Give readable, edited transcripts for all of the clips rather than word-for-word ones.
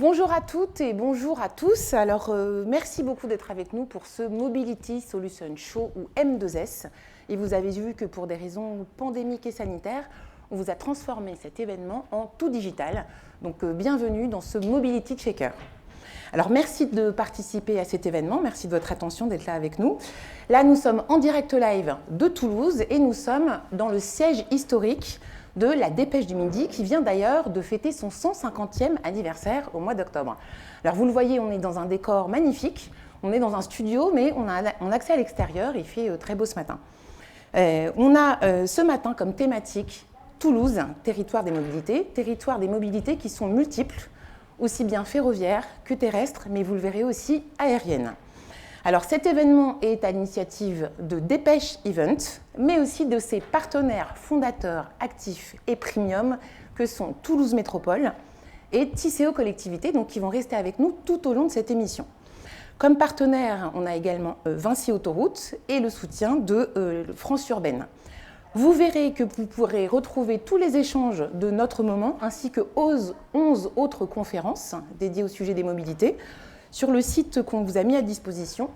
Bonjour à toutes et bonjour à tous. Alors, merci beaucoup d'être avec nous pour ce Mobility Solution Show ou M2S. Et vous avez vu que pour des raisons pandémiques et sanitaires, on vous a transformé cet événement en tout digital. Donc, bienvenue dans ce Mobility Checker. Alors, merci de participer à cet événement. Merci de votre attention, d'être là avec nous. Là, nous sommes en direct live de Toulouse et nous sommes dans le siège historique de la Dépêche du Midi, qui vient d'ailleurs de fêter son 150e anniversaire au mois d'octobre. Alors vous le voyez, on est dans un décor magnifique, on est dans un studio, mais on a accès à l'extérieur, il fait très beau ce matin. On a ce matin comme thématique Toulouse, territoire des mobilités qui sont multiples, aussi bien ferroviaires que terrestres, mais vous le verrez aussi aériennes. Alors cet événement est à l'initiative de Dépêche Event, mais aussi de ses partenaires fondateurs, actifs et premium que sont Toulouse Métropole et Tisséo Collectivité, donc qui vont rester avec nous tout au long de cette émission. Comme partenaire, on a également Vinci Autoroute et le soutien de France Urbaine. Vous verrez que vous pourrez retrouver tous les échanges de notre moment ainsi que 11 autres conférences dédiées au sujet des mobilités sur le site qu'on vous a mis à disposition,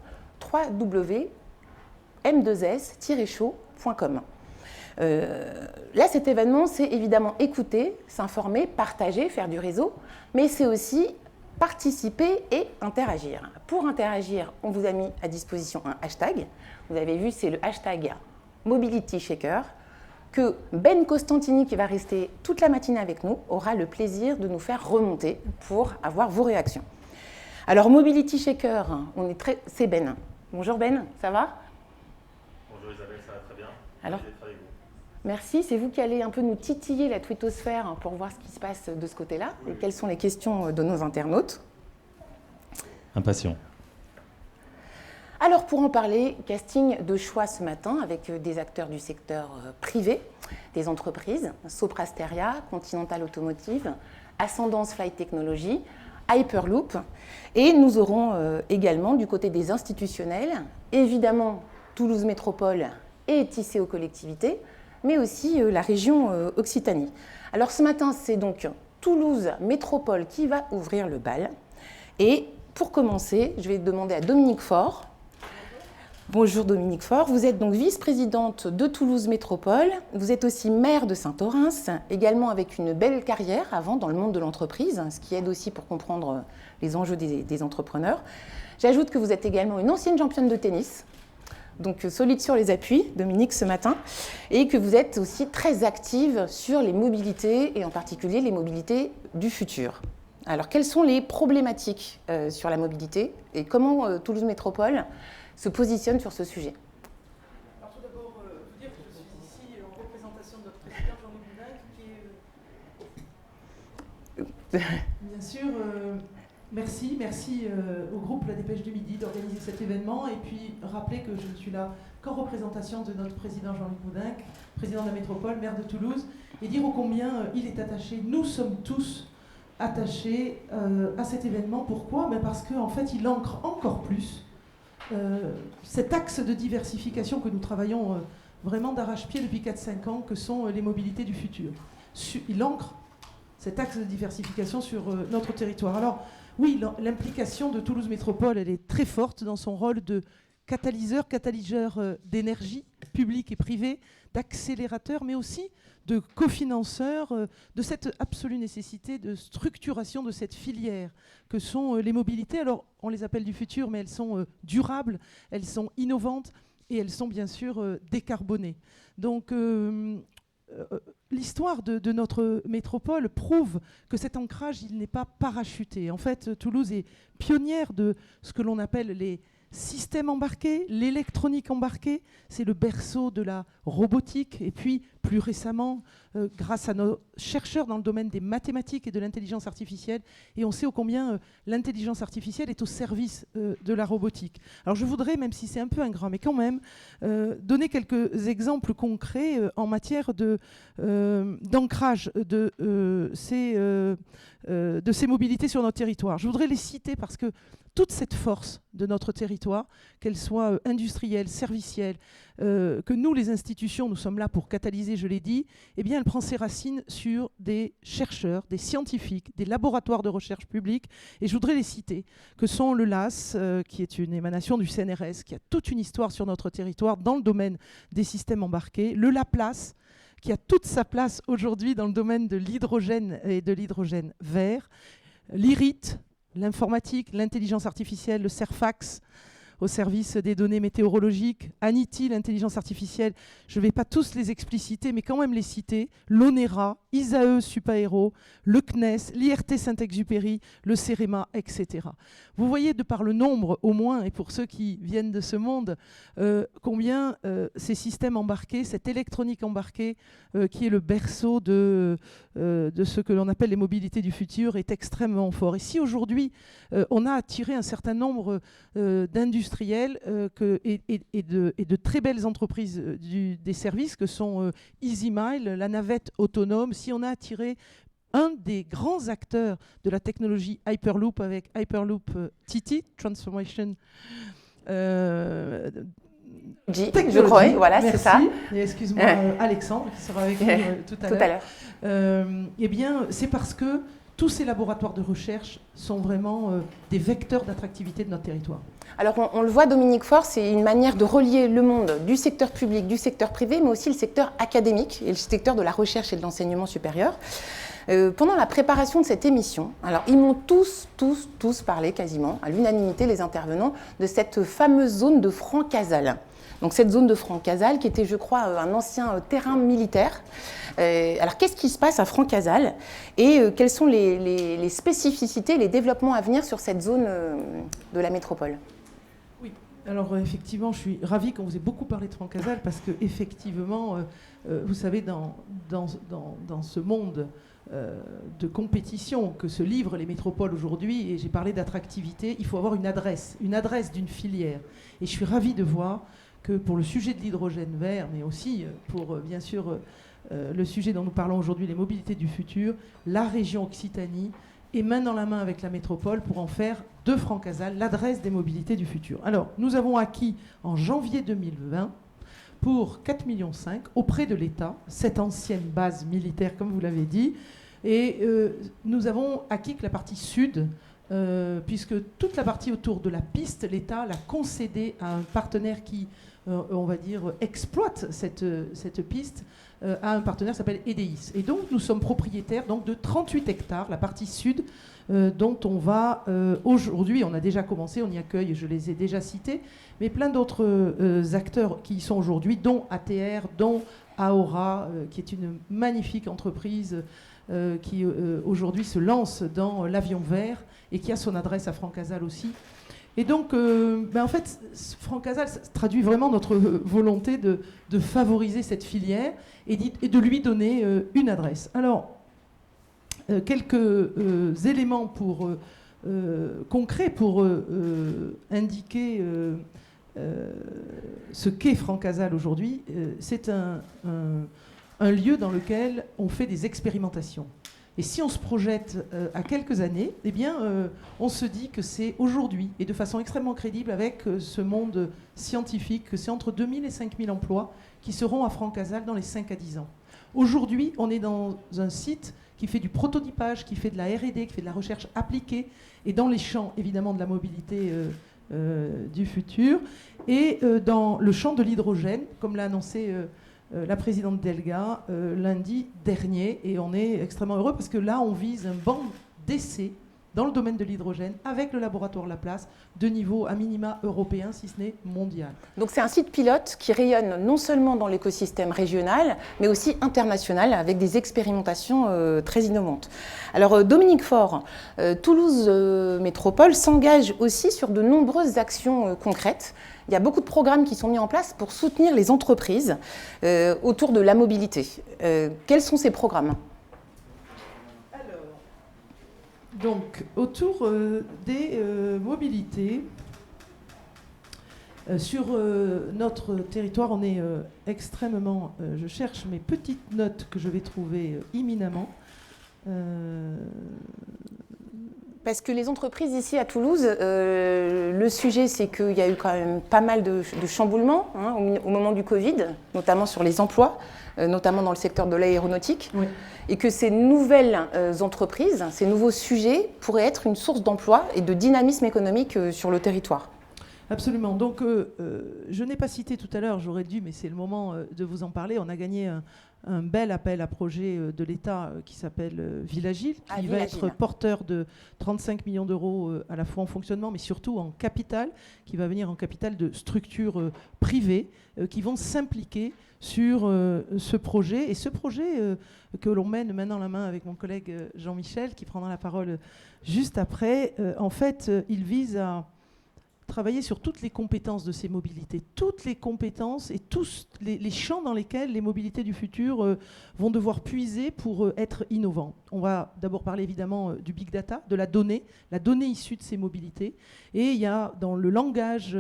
www.m2s-show.com. Là, cet événement, c'est évidemment écouter, s'informer, partager, faire du réseau, mais c'est aussi participer et interagir. Pour interagir, on vous a mis à disposition un hashtag. Vous avez vu, c'est le hashtag Mobility Shaker, que Ben Costantini, qui va rester toute la matinée avec nous, aura le plaisir de nous faire remonter pour avoir vos réactions. Alors, Mobility Shaker, c'est Ben. Bonjour Ben, ça va? Bonjour Isabelle, ça va très bien. Alors, d'être avec vous. Merci, c'est vous qui allez un peu nous titiller la twittosphère pour voir ce qui se passe de ce côté-là et quelles sont les questions de nos internautes. Impatient. Alors, pour en parler, casting de choix ce matin avec des acteurs du secteur privé, des entreprises, Soprasteria, Continental Automotive, Ascendance Flight Technology, Hyperloop, et nous aurons également du côté des institutionnels, évidemment Toulouse Métropole et Tisséo Collectivité, mais aussi la région Occitanie. Alors ce matin, c'est donc Toulouse Métropole qui va ouvrir le bal. Et pour commencer, je vais demander à Dominique Faure. Bonjour Dominique Faure, vous êtes donc vice-présidente de Toulouse Métropole, vous êtes aussi maire de Saint-Orens, également avec une belle carrière avant dans le monde de l'entreprise, ce qui aide aussi pour comprendre les enjeux des entrepreneurs. J'ajoute que vous êtes également une ancienne championne de tennis, donc solide sur les appuis, Dominique, ce matin, et que vous êtes aussi très active sur les mobilités, et en particulier les mobilités du futur. Alors, quelles sont les problématiques sur la mobilité et comment Toulouse Métropole se positionne sur ce sujet? Alors tout d'abord, vous dire que je suis ici en représentation de notre président Jean-Luc Boudin, qui est bien sûr, merci au groupe La Dépêche du Midi d'organiser cet événement et puis rappeler que je ne suis là qu'en représentation de notre président Jean-Luc Boudin, président de la métropole, maire de Toulouse, et dire ô combien il est attaché, nous sommes tous attachés à cet événement. Pourquoi? Parce qu'en fait il ancre encore plus cet axe de diversification que nous travaillons vraiment d'arrache-pied depuis 4-5 ans, que sont les mobilités du futur. Il ancre cet axe de diversification sur notre territoire. Alors oui, l'implication de Toulouse Métropole, elle est très forte dans son rôle de catalyseur d'énergie publique et privée, d'accélérateur, mais aussi de cofinanceur de cette absolue nécessité de structuration de cette filière que sont les mobilités. Alors, on les appelle du futur, mais elles sont durables, elles sont innovantes et elles sont bien sûr décarbonées. Donc, l'histoire de notre métropole prouve que cet ancrage, il n'est pas parachuté. En fait, Toulouse est pionnière de ce que l'on appelle les système embarqué, l'électronique embarquée, c'est le berceau de la robotique. Et puis, plus récemment, grâce à nos chercheurs dans le domaine des mathématiques et de l'intelligence artificielle, et on sait ô combien l'intelligence artificielle est au service de la robotique. Alors je voudrais, même si c'est un peu ingrat, mais quand même, donner quelques exemples concrets en matière d'ancrage de ces mobilités sur notre territoire. Je voudrais les citer parce que toute cette force de notre territoire, qu'elle soit industrielle, servicielle, que nous, les institutions, nous sommes là pour catalyser et je l'ai dit, eh bien, elle prend ses racines sur des chercheurs, des scientifiques, des laboratoires de recherche publics. Et je voudrais les citer, que sont le LAS, qui est une émanation du CNRS, qui a toute une histoire sur notre territoire dans le domaine des systèmes embarqués, le Laplace, qui a toute sa place aujourd'hui dans le domaine de l'hydrogène et de l'hydrogène vert, l'IRIT, l'informatique, l'intelligence artificielle, le CERFAX, au service des données météorologiques, ANITI, l'intelligence artificielle, je ne vais pas tous les expliciter, mais quand même les citer, l'ONERA, ISAE Supaéro, le CNES, l'IRT Saint-Exupéry, le CEREMA, etc. Vous voyez, de par le nombre au moins, et pour ceux qui viennent de ce monde, combien ces systèmes embarqués, cette électronique embarquée, qui est le berceau de ce que l'on appelle les mobilités du futur, est extrêmement fort. Et si aujourd'hui, on a attiré un certain nombre d'industriels et de très belles entreprises des services que sont EasyMile, la navette autonome, si on a attiré un des grands acteurs de la technologie Hyperloop avec Hyperloop TT, Transformation je crois, oui, voilà, c'est ça. Et excuse-moi, Alexandre, qui sera avec nous tout à l'heure. Eh bien, c'est parce que tous ces laboratoires de recherche sont vraiment des vecteurs d'attractivité de notre territoire. Alors on le voit, Dominique Faure, c'est une manière de relier le monde du secteur public, du secteur privé, mais aussi le secteur académique et le secteur de la recherche et de l'enseignement supérieur. Pendant la préparation de cette émission, alors ils m'ont tous parlé quasiment, à l'unanimité les intervenants, de cette fameuse zone de Francazal. Donc cette zone de Francazal qui était, je crois, un ancien terrain militaire. Alors qu'est-ce qui se passe à Francazal et quelles sont les spécificités, les développements à venir sur cette zone de la métropole ? Oui, alors effectivement, je suis ravie qu'on vous ait beaucoup parlé de Francazal parce que effectivement, vous savez, dans ce monde de compétition que se livrent les métropoles aujourd'hui, et j'ai parlé d'attractivité, il faut avoir une adresse d'une filière. Et je suis ravie de voir que pour le sujet de l'hydrogène vert, mais aussi pour, bien sûr, le sujet dont nous parlons aujourd'hui, les mobilités du futur, la région Occitanie est main dans la main avec la métropole pour en faire de Francazal l'adresse des mobilités du futur. Alors, nous avons acquis en janvier 2020 pour 4,5 millions auprès de l'État, cette ancienne base militaire, comme vous l'avez dit, et nous avons acquis que la partie sud, puisque toute la partie autour de la piste, l'État l'a concédée à un partenaire qui, on va dire, exploite cette piste, à un partenaire qui s'appelle EDIS. Et donc, nous sommes propriétaires donc, de 38 hectares, la partie sud, dont on va, aujourd'hui, on a déjà commencé, on y accueille, je les ai déjà cités, mais plein d'autres acteurs qui y sont aujourd'hui, dont ATR, dont Aora, qui est une magnifique entreprise qui aujourd'hui se lance dans l'avion vert et qui a son adresse à Francazal aussi. Et donc, en fait, Francazal traduit vraiment notre volonté de favoriser cette filière et de lui donner une adresse. Alors, quelques éléments concrets pour indiquer ce qu'est Francazal aujourd'hui. C'est un lieu dans lequel on fait des expérimentations. Et si on se projette à quelques années, eh bien, on se dit que c'est aujourd'hui, et de façon extrêmement crédible avec ce monde scientifique, que c'est entre 2000 et 5000 emplois qui seront à Francazal dans les 5 à 10 ans. Aujourd'hui, on est dans un site qui fait du prototypage, qui fait de la R&D, qui fait de la recherche appliquée, et dans les champs, évidemment, de la mobilité du futur, et dans le champ de l'hydrogène, comme l'a annoncé la présidente Delga lundi dernier, et on est extrêmement heureux parce que là on vise un banc d'essai dans le domaine de l'hydrogène avec le laboratoire Laplace de niveau à minima européen si ce n'est mondial. Donc c'est un site pilote qui rayonne non seulement dans l'écosystème régional mais aussi international avec des expérimentations très innovantes. Alors Dominique Faure, Toulouse Métropole s'engage aussi sur de nombreuses actions concrètes. Il y a beaucoup de programmes qui sont mis en place pour soutenir les entreprises autour de la mobilité. Quels sont ces programmes ? Donc, autour des mobilités, sur notre territoire, on est extrêmement... je cherche mes petites notes que je vais trouver imminemment. Parce que les entreprises ici à Toulouse, le sujet c'est qu'il y a eu quand même pas mal de chamboulements au moment du Covid, notamment sur les emplois, notamment dans le secteur de l'aéronautique, oui. Et que ces nouvelles entreprises, ces nouveaux sujets pourraient être une source d'emploi et de dynamisme économique sur le territoire. Absolument. Donc, je n'ai pas cité tout à l'heure, j'aurais dû, mais c'est le moment de vous en parler. On a gagné un bel appel à projet de l'État qui s'appelle Villagile, qui va être porteur de 35 millions d'euros à la fois en fonctionnement, mais surtout en capital, qui va venir en capital de structures privées qui vont s'impliquer sur ce projet. Et ce projet que l'on mène main dans la main avec mon collègue Jean-Michel, qui prendra la parole juste après, en fait, il vise à travailler sur toutes les compétences de ces mobilités, toutes les compétences et tous les champs dans lesquels les mobilités du futur vont devoir puiser pour être innovants. On va d'abord parler évidemment du big data, de la donnée issue de ces mobilités. Et il y a dans le langage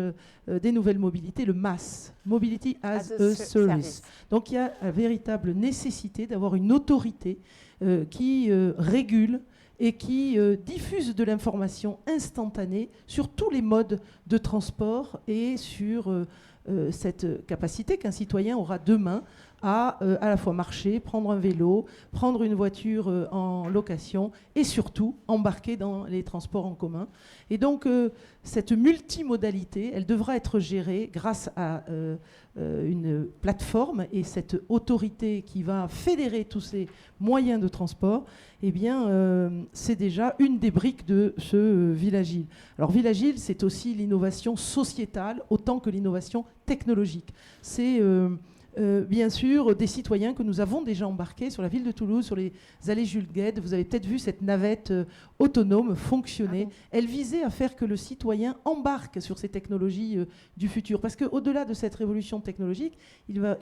des nouvelles mobilités le MaaS, Mobility as a Service. Donc il y a la véritable nécessité d'avoir une autorité qui régule et qui diffuse de l'information instantanée sur tous les modes de transport et sur cette capacité qu'un citoyen aura demain à la fois marcher, prendre un vélo, prendre une voiture en location et surtout embarquer dans les transports en commun. Et donc cette multimodalité, elle devra être gérée grâce à une plateforme et cette autorité qui va fédérer tous ces moyens de transport. Eh bien, c'est déjà une des briques de ce Villagile. Alors Villagile, c'est aussi l'innovation sociétale autant que l'innovation technologique. C'est bien sûr des citoyens que nous avons déjà embarqués sur la ville de Toulouse, sur les allées Jules Guesde. Vous avez peut-être vu cette navette autonome fonctionner. Elle visait à faire que le citoyen embarque sur ces technologies du futur. Parce qu'au-delà de cette révolution technologique, il va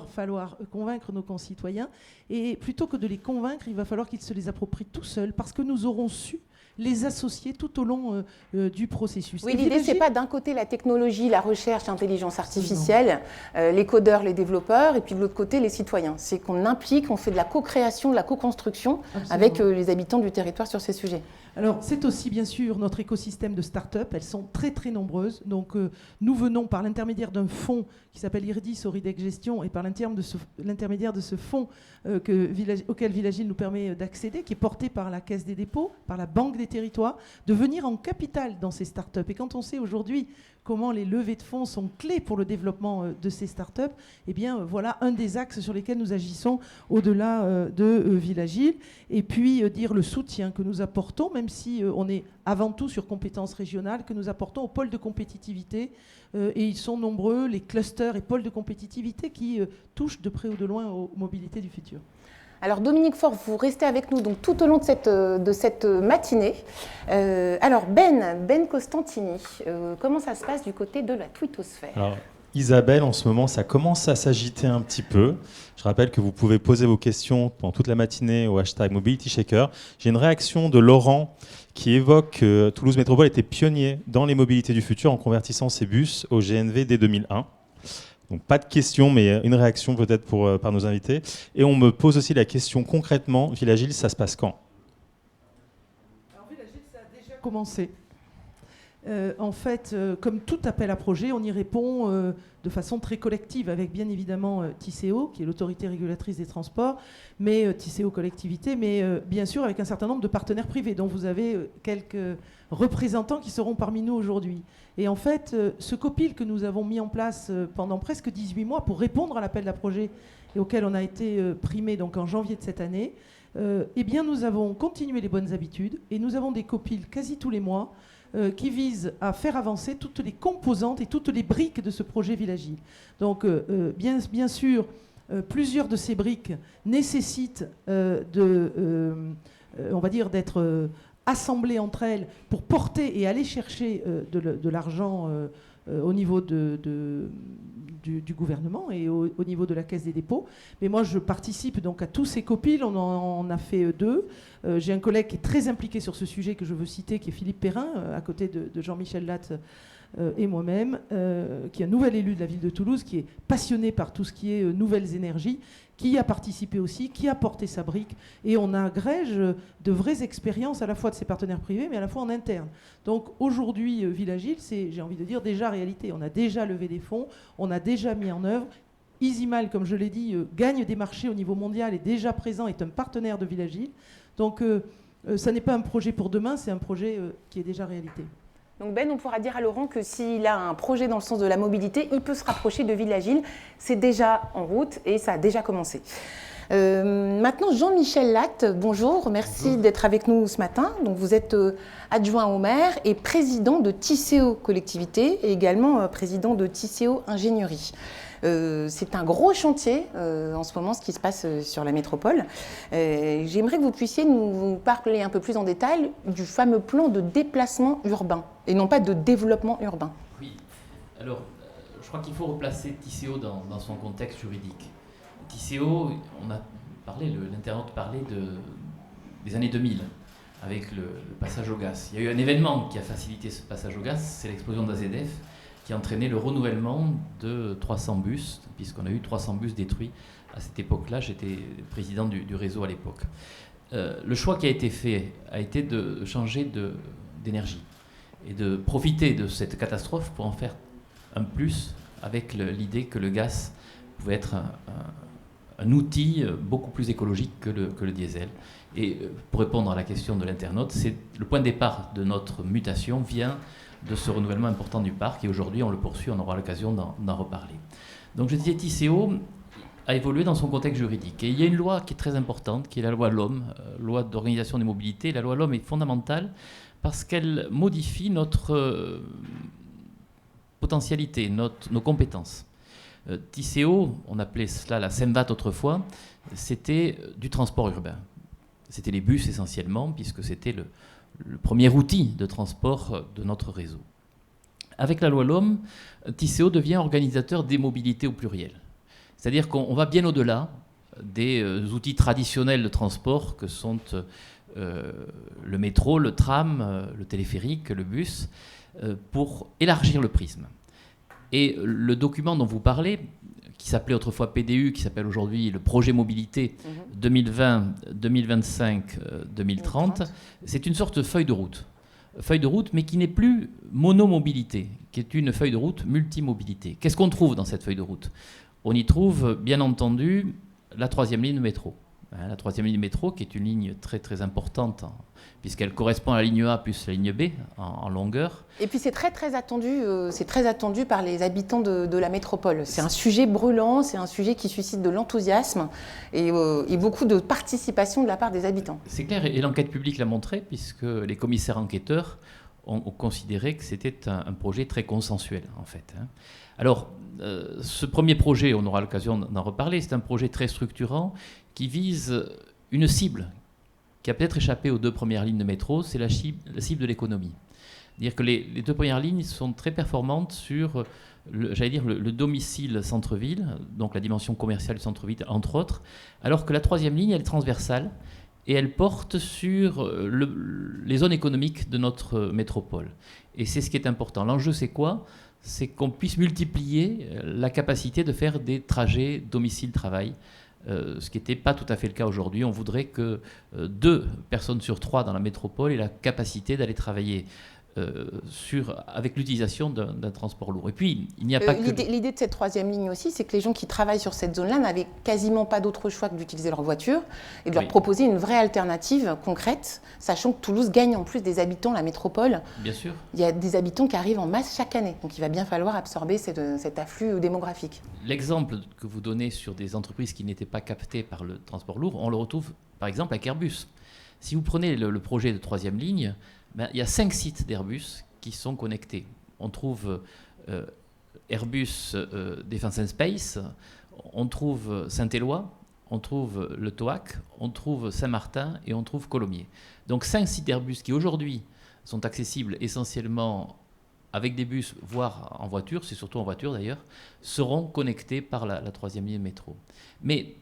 falloir convaincre nos concitoyens. Et plutôt que de les convaincre, il va falloir qu'ils se les approprient tout seuls, parce que nous aurons su les associer tout au long du processus. Oui, l'idée, ce n'est pas d'un côté la technologie, la recherche, l'intelligence artificielle, les codeurs, les développeurs, et puis de l'autre côté, les citoyens. C'est qu'on implique, on fait de la co-création, de la co-construction avec les habitants du territoire sur ces sujets. Alors, c'est aussi, bien sûr, notre écosystème de start-up. Elles sont très, très nombreuses. Donc, nous venons, par l'intermédiaire d'un fonds qui s'appelle IRDIS Auridec Gestion, et par l'intermédiaire de ce fonds auquel Villagile nous permet d'accéder, qui est porté par la Caisse des dépôts, par la Banque des territoires, de venir en capital dans ces start-up. Et quand on sait aujourd'hui comment les levées de fonds sont clés pour le développement de ces start-up, eh bien, voilà un des axes sur lesquels nous agissons au-delà de Villagile. Et puis, dire le soutien que nous apportons, même si on est avant tout sur compétences régionales, que nous apportons aux pôles de compétitivité. Et ils sont nombreux, les clusters et pôles de compétitivité qui touchent de près ou de loin aux mobilités du futur. Alors Dominique Faure, vous restez avec nous donc, tout au long de cette matinée. Alors Ben Costantini, comment ça se passe du côté de la twittosphère ? Alors, Isabelle, en ce moment, ça commence à s'agiter un petit peu. Je rappelle que vous pouvez poser vos questions pendant toute la matinée au hashtag MobilityShaker. J'ai une réaction de Laurent qui évoque que Toulouse Métropole était pionnier dans les mobilités du futur en convertissant ses bus au GNV dès 2001. Donc pas de questions, mais une réaction peut-être par nos invités. Et on me pose aussi la question concrètement, Villagile, ça se passe quand ? Alors Villagile, ça a déjà commencé. En fait, comme tout appel à projet, on y répond de façon très collective, avec bien évidemment TICO, qui est l'autorité régulatrice des transports, mais TICO collectivité, mais bien sûr avec un certain nombre de partenaires privés, dont vous avez quelques représentants qui seront parmi nous aujourd'hui. Et en fait, ce copil que nous avons mis en place pendant presque 18 mois pour répondre à l'appel à projet et auquel on a été primé donc en janvier de cette année, eh bien nous avons continué les bonnes habitudes et nous avons des copils quasi tous les mois qui vise à faire avancer toutes les composantes et toutes les briques de ce projet Villagile. Donc, bien sûr, plusieurs de ces briques nécessitent on va dire, d'être assemblées entre elles pour porter et aller chercher de l'argent au niveau du gouvernement et au niveau de la Caisse des dépôts. Mais moi, je participe donc à tous ces copiles. On en a fait 2. J'ai un collègue qui est très impliqué sur ce sujet que je veux citer, qui est Philippe Perrin, à côté de Jean-Michel Latte, et moi-même, qui est un nouvel élu de la ville de Toulouse, qui est passionné par tout ce qui est nouvelles énergies, qui a participé aussi, qui a porté sa brique. Et on agrège de vraies expériences à la fois de ses partenaires privés, mais à la fois en interne. Donc aujourd'hui, Villagile, c'est, j'ai envie de dire, déjà réalité. On a déjà levé des fonds, on a déjà mis en œuvre. EasyMile, comme je l'ai dit, gagne des marchés au niveau mondial, est déjà présent, est un partenaire de Villagile. Donc ça n'est pas un projet pour demain, c'est un projet qui est déjà réalité. Donc Ben, on pourra dire à Laurent que s'il a un projet dans le sens de la mobilité, il peut se rapprocher de Villagile. C'est déjà en route et ça a déjà commencé. Maintenant, Jean-Michel Latte, bonjour, merci d'être avec nous ce matin. Donc, vous êtes adjoint au maire et président de Tisséo Collectivité et également président de Tisséo Ingénierie. C'est un gros chantier en ce moment, ce qui se passe sur la métropole. J'aimerais que vous puissiez nous parler un peu plus en détail du fameux plan de déplacement urbain et non pas de développement urbain. Oui, alors je crois qu'il faut replacer Tisséo dans son contexte juridique. Tisséo, on a parlé, l'internaute parlait des années 2000 avec le passage au gaz. Il y a eu un événement qui a facilité ce passage au gaz, c'est l'explosion d'AZF, qui a entraîné le renouvellement de 300 bus, puisqu'on a eu 300 bus détruits à cette époque-là. J'étais président du réseau à l'époque. Le choix qui a été fait a été de changer d'énergie et de profiter de cette catastrophe pour en faire un plus, avec l'idée que le gaz pouvait être un outil beaucoup plus écologique que le diesel. Et pour répondre à la question de l'internaute, c'est le point de départ de notre mutation vient de ce renouvellement important du parc, et aujourd'hui on le poursuit, on aura l'occasion d'en reparler. Donc je disais, Tisséo a évolué dans son contexte juridique, et il y a une loi qui est très importante, qui est la loi LOM, loi d'organisation des mobilités. La loi LOM est fondamentale parce qu'elle modifie notre potentialité, nos compétences. Tisséo, on appelait cela la SEMVAT autrefois, c'était du transport urbain. C'était les bus essentiellement, puisque c'était le premier outil de transport de notre réseau. Avec la loi LOM, Tisséo devient organisateur des mobilités au pluriel. C'est-à-dire qu'on va bien au-delà des outils traditionnels de transport que sont le métro, le tram, le téléphérique, le bus, pour élargir le prisme. Et le document dont vous parlez, qui s'appelait autrefois PDU, qui s'appelle aujourd'hui le projet mobilité 2020, 2025, 2030, c'est une sorte de feuille de route. Feuille de route, mais qui n'est plus monomobilité, qui est une feuille de route multimobilité. Qu'est-ce qu'on trouve dans cette feuille de route? On y trouve, bien entendu, la 3e ligne de métro. La 3e ligne de métro, qui est une ligne très très importante, puisqu'elle correspond à la ligne A plus la ligne B en longueur. Et puis c'est très attendu par les habitants de la métropole. C'est un sujet brûlant, c'est un sujet qui suscite de l'enthousiasme et beaucoup de participation de la part des habitants. C'est clair, et l'enquête publique l'a montré, puisque les commissaires enquêteurs ont considéré que c'était un projet très consensuel, en fait. Alors, ce premier projet, on aura l'occasion d'en reparler, c'est un projet très structurant qui vise une cible qui a peut-être échappé aux 2 premières lignes de métro, c'est la cible de l'économie. C'est-à-dire que les 2 premières lignes sont très performantes sur, le domicile centre-ville, donc la dimension commerciale du centre-ville, entre autres, alors que la 3e ligne, elle est transversale et elle porte sur les zones économiques de notre métropole. Et c'est ce qui est important. L'enjeu, c'est quoi? C'est qu'on puisse multiplier la capacité de faire des trajets domicile-travail, ce qui n'était pas tout à fait le cas aujourd'hui. On voudrait que 2 personnes sur 3 dans la métropole aient la capacité d'aller travailler avec l'utilisation d'un transport lourd. Et puis, il n'y a pas que... L'idée de cette 3e ligne aussi, c'est que les gens qui travaillent sur cette zone-là n'avaient quasiment pas d'autre choix que d'utiliser leur voiture et de leur proposer une vraie alternative concrète, sachant que Toulouse gagne en plus des habitants, la métropole. Bien sûr. Il y a des habitants qui arrivent en masse chaque année, donc il va bien falloir absorber cet afflux démographique. L'exemple que vous donnez sur des entreprises qui n'étaient pas captées par le transport lourd, on le retrouve par exemple avec Airbus. Si vous prenez le projet de 3e ligne, il y a 5 sites d'Airbus qui sont connectés. On trouve Airbus Defence and Space, on trouve Saint-Éloi, on trouve le TOAC, on trouve Saint-Martin et on trouve Colomiers. Donc 5 sites d'Airbus qui aujourd'hui sont accessibles essentiellement avec des bus, voire en voiture, c'est surtout en voiture d'ailleurs, seront connectés par la 3e ligne métro. Mais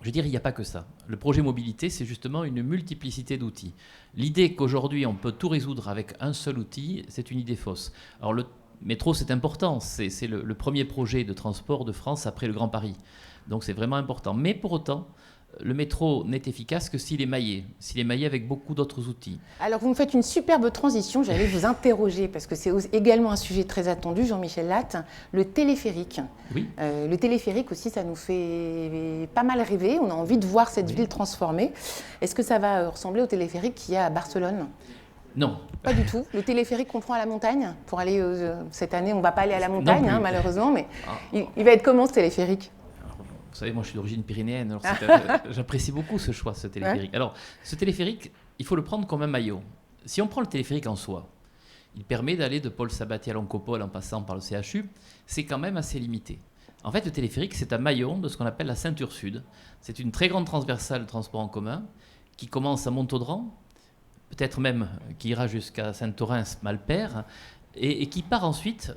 Je dirais, il n'y a pas que ça. Le projet mobilité, c'est justement une multiplicité d'outils. L'idée qu'aujourd'hui, on peut tout résoudre avec un seul outil, c'est une idée fausse. Alors, le métro, c'est important. C'est le premier projet de transport de France après le Grand Paris. Donc, c'est vraiment important. Mais pour autant, le métro n'est efficace que s'il est maillé avec beaucoup d'autres outils. Alors, vous me faites une superbe transition. J'allais vous interroger, parce que c'est également un sujet très attendu, Jean-Michel Latte, le téléphérique. Oui. Le téléphérique aussi, ça nous fait pas mal rêver. On a envie de voir cette ville transformée. Est-ce que ça va ressembler au téléphérique qu'il y a à Barcelone ? Non. Pas du tout. Le téléphérique qu'on prend à la montagne, pour aller, cette année, on ne va pas aller à la montagne, malheureusement, mais il va être comment ce téléphérique ? Vous savez, moi je suis d'origine pyrénéenne, alors j'apprécie beaucoup ce choix, ce téléphérique. Ouais. Alors, ce téléphérique, il faut le prendre comme un maillot. Si on prend le téléphérique en soi, il permet d'aller de Paul Sabatier à l'Oncopole en passant par le CHU, c'est quand même assez limité. En fait, le téléphérique, c'est un maillon de ce qu'on appelle la ceinture sud. C'est une très grande transversale de transport en commun qui commence à Montaudran, peut-être même qui ira jusqu'à Saint-Orens-Malpère, et qui part ensuite,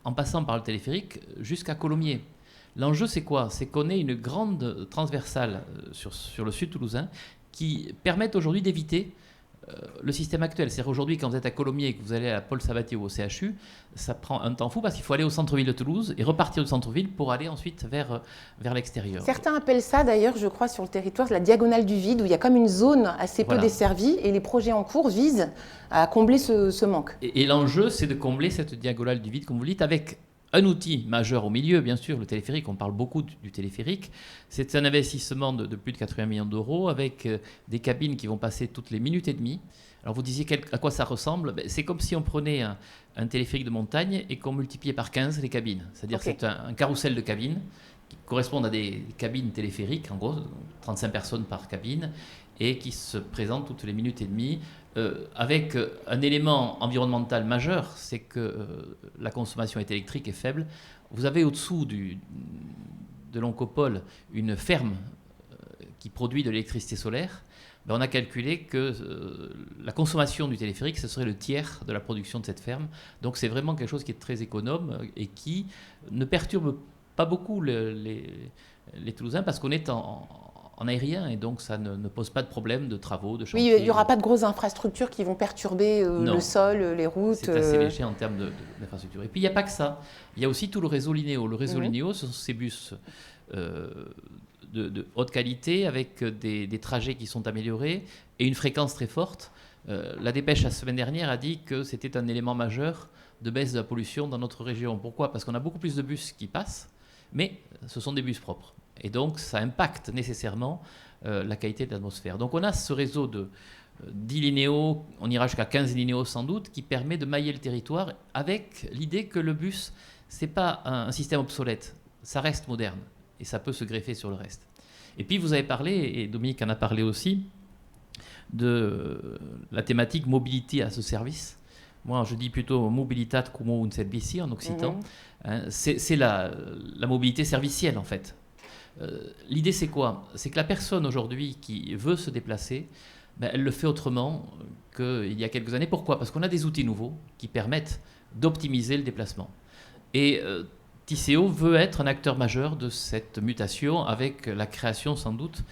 en passant par le téléphérique, jusqu'à Colomiers. L'enjeu, c'est quoi ? C'est qu'on ait une grande transversale sur le sud toulousain qui permette aujourd'hui d'éviter le système actuel. C'est-à-dire aujourd'hui, quand vous êtes à Colomiers et que vous allez à Paul Sabatier ou au CHU, ça prend un temps fou parce qu'il faut aller au centre-ville de Toulouse et repartir du centre-ville pour aller ensuite vers l'extérieur. Certains appellent ça d'ailleurs, je crois, sur le territoire, la diagonale du vide, où il y a comme une zone assez peu desservie et les projets en cours visent à combler ce manque. Et l'enjeu, c'est de combler cette diagonale du vide, comme vous le dites, avec un outil majeur au milieu, bien sûr, le téléphérique. On parle beaucoup du téléphérique. C'est un investissement de plus de 80 millions d'euros avec des cabines qui vont passer toutes les minutes et demie. Alors vous disiez à quoi ça ressemble ? C'est comme si on prenait un téléphérique de montagne et qu'on multipliait par 15 les cabines. C'est-à-dire que c'est un carrousel de cabines qui correspondent à des cabines téléphériques, en gros, 35 personnes par cabine, et qui se présentent toutes les minutes et demie. Avec un élément environnemental majeur, c'est que la consommation électrique est faible. Vous avez au-dessous de l'Oncopole une ferme qui produit de l'électricité solaire. On a calculé que la consommation du téléphérique, ce serait le tiers de la production de cette ferme. Donc c'est vraiment quelque chose qui est très économe et qui ne perturbe pas beaucoup les Toulousains parce qu'on est en aérien et donc ça ne pose pas de problème de travaux, de chantiers. Oui, il n'y aura pas de grosses infrastructures qui vont perturber le sol, les routes. C'est assez léger en termes d'infrastructures. Et puis il n'y a pas que ça. Il y a aussi tout le réseau Linéo. Le réseau Linéo, ce sont ces bus de haute qualité avec des trajets qui sont améliorés et une fréquence très forte. La dépêche la semaine dernière a dit que c'était un élément majeur de baisse de la pollution dans notre région. Pourquoi ? Parce qu'on a beaucoup plus de bus qui passent, mais ce sont des bus propres. Et donc, ça impacte nécessairement la qualité de l'atmosphère. Donc, on a ce réseau de 10 linéos, on ira jusqu'à 15 linéos sans doute, qui permet de mailler le territoire avec l'idée que le bus, ce n'est pas un système obsolète, ça reste moderne et ça peut se greffer sur le reste. Et puis, vous avez parlé, et Dominique en a parlé aussi, de la thématique mobilité à ce service. Moi, je dis plutôt mobilitat cum un servici en occitan. C'est la mobilité servicielle, en fait. L'idée, c'est quoi ? C'est que la personne aujourd'hui qui veut se déplacer, elle le fait autrement qu'il y a quelques années. Pourquoi ? Parce qu'on a des outils nouveaux qui permettent d'optimiser le déplacement. Et Tisséo veut être un acteur majeur de cette mutation avec la création sans doute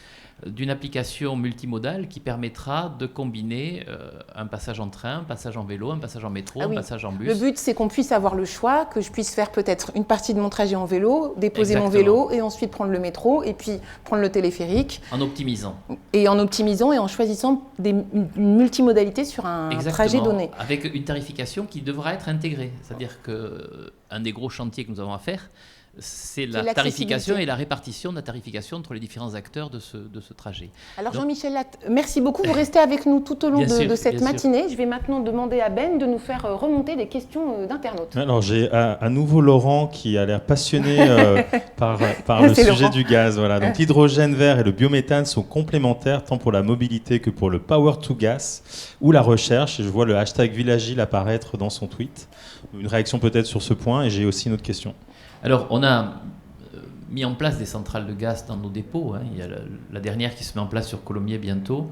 d'une application multimodale qui permettra de combiner un passage en train, un passage en vélo, un passage en métro, un passage en bus. Le but, c'est qu'on puisse avoir le choix, que je puisse faire peut-être une partie de mon trajet en vélo, déposer mon vélo et ensuite prendre le métro et puis prendre le téléphérique. En optimisant. Et en optimisant et en choisissant une multimodalité sur un trajet donné. Avec une tarification qui devra être intégrée. C'est-à-dire qu'un des gros chantiers que nous avons à faire, c'est la tarification et la répartition de la tarification entre les différents acteurs de ce trajet. Alors Jean-Michel Latte, merci beaucoup. Vous restez avec nous tout au long de cette matinée. Je vais maintenant demander à Ben de nous faire remonter des questions d'internautes. Alors j'ai à nouveau Laurent qui a l'air passionné par le sujet du gaz. Voilà. Donc l'hydrogène vert et le biométhane sont complémentaires tant pour la mobilité que pour le power to gas ou la recherche. Et je vois le hashtag Villagile apparaître dans son tweet. Une réaction peut-être sur ce point et j'ai aussi une autre question. Alors, on a mis en place des centrales de gaz dans nos dépôts. Il y a la dernière qui se met en place sur Colomiers bientôt.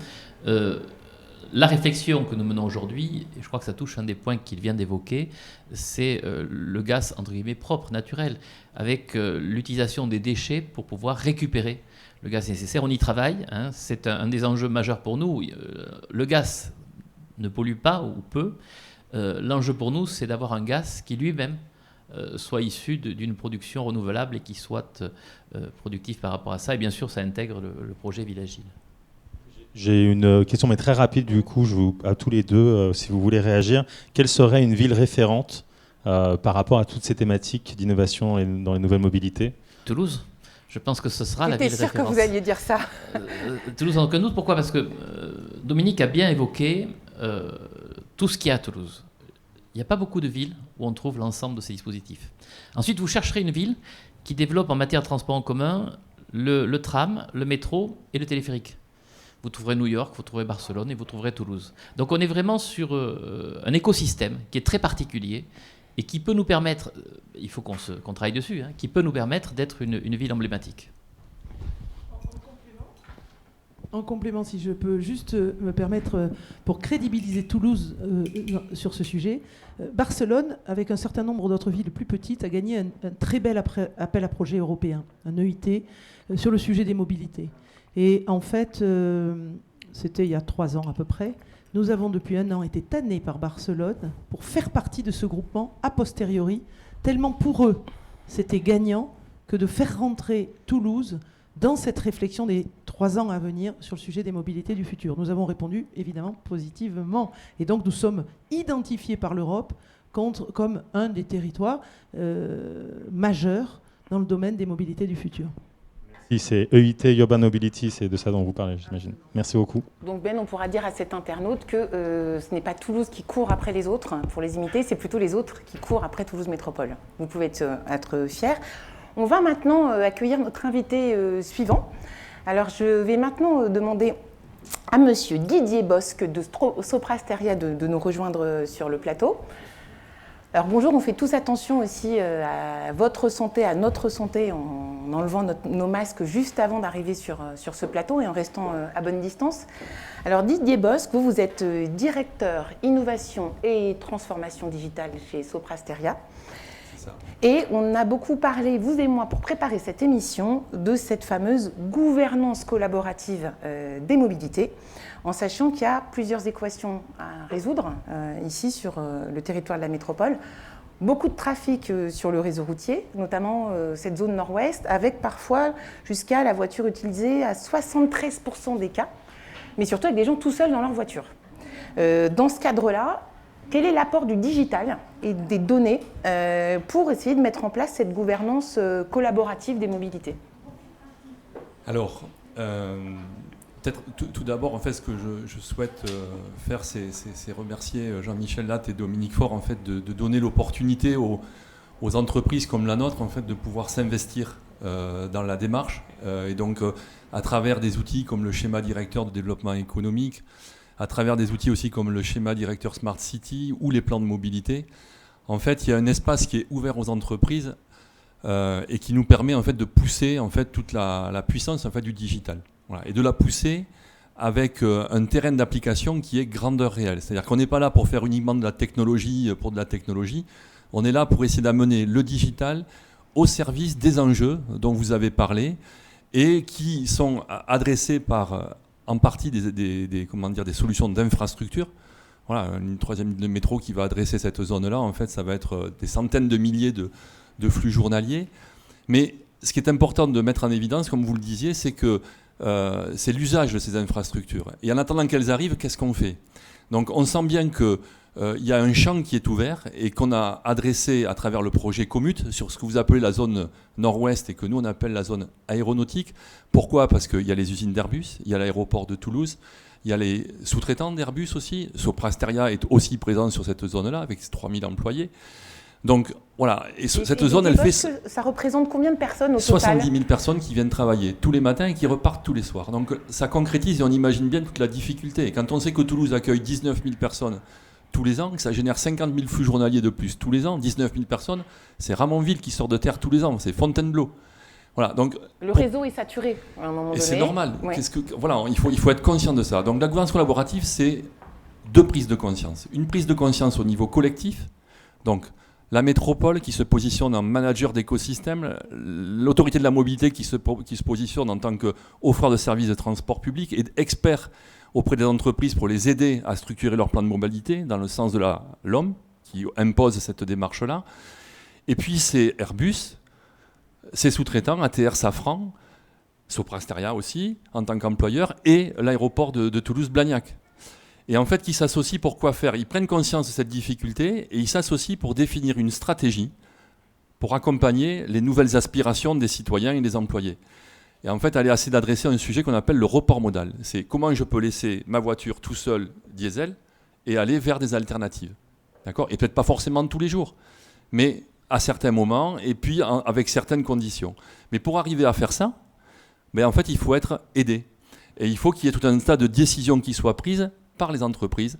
la réflexion que nous menons aujourd'hui, et je crois que ça touche un des points qu'il vient d'évoquer, c'est le gaz entre guillemets propre, naturel, avec l'utilisation des déchets pour pouvoir récupérer le gaz nécessaire. On y travaille, hein, c'est un des enjeux majeurs pour nous. Le gaz ne pollue pas ou peu. L'enjeu pour nous, c'est d'avoir un gaz qui lui-même soit issu d'une production renouvelable et qui soit productif par rapport à ça. Et bien sûr, ça intègre le projet Villagile. J'ai une question, mais très rapide, du coup, à tous les deux, si vous voulez réagir. Quelle serait une ville référente par rapport à toutes ces thématiques d'innovation dans les nouvelles mobilités ? Toulouse. Je pense que ce sera la ville référence. J'étais sûre que vous alliez dire ça. Toulouse, sans aucun doute. Pourquoi ? Parce que Dominique a bien évoqué tout ce qu'il y a à Toulouse. Il n'y a pas beaucoup de villes où on trouve l'ensemble de ces dispositifs. Ensuite, vous chercherez une ville qui développe en matière de transport en commun le tram, le métro et le téléphérique. Vous trouverez New York, vous trouverez Barcelone et vous trouverez Toulouse. Donc on est vraiment sur un écosystème qui est très particulier et qui peut nous permettre, il faut qu'on travaille dessus, hein, qui peut nous permettre d'être une ville emblématique. En complément, si je peux juste me permettre, pour crédibiliser Toulouse sur ce sujet, Barcelone, avec un certain nombre d'autres villes plus petites, a gagné un très bel appel à projet européen, un EIT, sur le sujet des mobilités. Et en fait, c'était il y a 3 ans à peu près, nous avons depuis 1 an été tannés par Barcelone pour faire partie de ce groupement a posteriori, tellement pour eux, c'était gagnant que de faire rentrer Toulouse dans cette réflexion des 3 ans à venir sur le sujet des mobilités du futur. Nous avons répondu évidemment positivement. Et donc nous sommes identifiés par l'Europe comme un des territoires majeurs dans le domaine des mobilités du futur. Merci, c'est EIT Urban Mobility, c'est de ça dont vous parlez, j'imagine. Merci beaucoup. Donc Ben, on pourra dire à cet internaute que ce n'est pas Toulouse qui court après les autres pour les imiter, c'est plutôt les autres qui courent après Toulouse Métropole. Vous pouvez être fiers. On va maintenant accueillir notre invité suivant. Alors, je vais maintenant demander à monsieur Didier Bosque de Sopra Steria de nous rejoindre sur le plateau. Alors, bonjour, on fait tous attention aussi à votre santé, à notre santé, en enlevant nos masques juste avant d'arriver sur ce plateau et en restant à bonne distance. Alors, Didier Bosque, vous êtes directeur innovation et transformation digitale chez Sopra Steria. Et on a beaucoup parlé, vous et moi, pour préparer cette émission, de cette fameuse gouvernance collaborative des mobilités, en sachant qu'il y a plusieurs équations à résoudre ici sur le territoire de la métropole. Beaucoup de trafic sur le réseau routier, notamment cette zone nord-ouest, avec parfois jusqu'à la voiture utilisée à 73% des cas, mais surtout avec des gens tout seuls dans leur voiture. Dans ce cadre-là, quel est l'apport du digital et des données pour essayer de mettre en place cette gouvernance collaborative des mobilités ? Alors, peut-être tout d'abord, en fait, ce que je souhaite faire, c'est remercier Jean-Michel Latte et Dominique Faure, en fait, de donner l'opportunité aux entreprises comme la nôtre, en fait, de pouvoir s'investir dans la démarche. Et donc, à travers des outils comme le schéma directeur de développement économique, à travers des outils aussi comme le schéma directeur Smart City ou les plans de mobilité, en fait, il y a un espace qui est ouvert aux entreprises et qui nous permet en fait de pousser en fait toute la puissance en fait du digital. Voilà. Et de la pousser avec un terrain d'application qui est grandeur réelle. C'est-à-dire qu'on n'est pas là pour faire uniquement de la technologie pour de la technologie. On est là pour essayer d'amener le digital au service des enjeux dont vous avez parlé et qui sont adressés par en partie des solutions d'infrastructure. Voilà, une 3e ligne de métro qui va adresser cette zone-là, en fait, ça va être des centaines de milliers de flux journaliers. Mais ce qui est important de mettre en évidence, comme vous le disiez, c'est que c'est l'usage de ces infrastructures. Et en attendant qu'elles arrivent, qu'est-ce qu'on fait ? Donc on sent bien qu'il y a un champ qui est ouvert et qu'on a adressé à travers le projet Commute sur ce que vous appelez la zone nord-ouest et que nous on appelle la zone aéronautique. Pourquoi ? Parce qu'il y a les usines d'Airbus, il y a l'aéroport de Toulouse, il y a les sous-traitants d'Airbus aussi. Sopra Steria est aussi présent sur cette zone-là avec ses 3000 employés. Donc voilà, et cette zone, elle fait... Ça représente combien de personnes au 70 total ? 000 personnes qui viennent travailler tous les matins et qui repartent tous les soirs. Donc ça concrétise et on imagine bien toute la difficulté. Et quand on sait que Toulouse accueille 19 000 personnes tous les ans, que ça génère 50 000 flux journaliers de plus tous les ans, 19 000 personnes, c'est Ramonville qui sort de terre tous les ans, c'est Fontainebleau. Voilà, donc, le réseau est saturé à un moment donné. Et c'est normal. Ouais. Voilà, il faut être conscient de ça. Donc la gouvernance collaborative, c'est deux prises de conscience. Une prise de conscience au niveau collectif, donc la métropole qui se positionne en manager d'écosystème, l'autorité de la mobilité qui se positionne en tant qu'offreur de services de transport public et expert auprès des entreprises pour les aider à structurer leur plan de mobilité dans le sens de l'homme qui impose cette démarche-là. Et puis c'est Airbus, ses sous-traitants, ATR Safran, Soprasteria aussi, en tant qu'employeur, et l'aéroport de Toulouse-Blagnac. Et en fait, qui s'associent pour quoi faire? Ils prennent conscience de cette difficulté et ils s'associent pour définir une stratégie pour accompagner les nouvelles aspirations des citoyens et des employés. Et en fait, elle est assez d'adresser un sujet qu'on appelle le report modal. C'est comment je peux laisser ma voiture tout seul diesel et aller vers des alternatives. D'accord? Et peut-être pas forcément tous les jours, mais à certains moments et puis avec certaines conditions. Mais pour arriver à faire ça, en fait, il faut être aidé. Et il faut qu'il y ait tout un tas de décisions qui soient prises par les entreprises,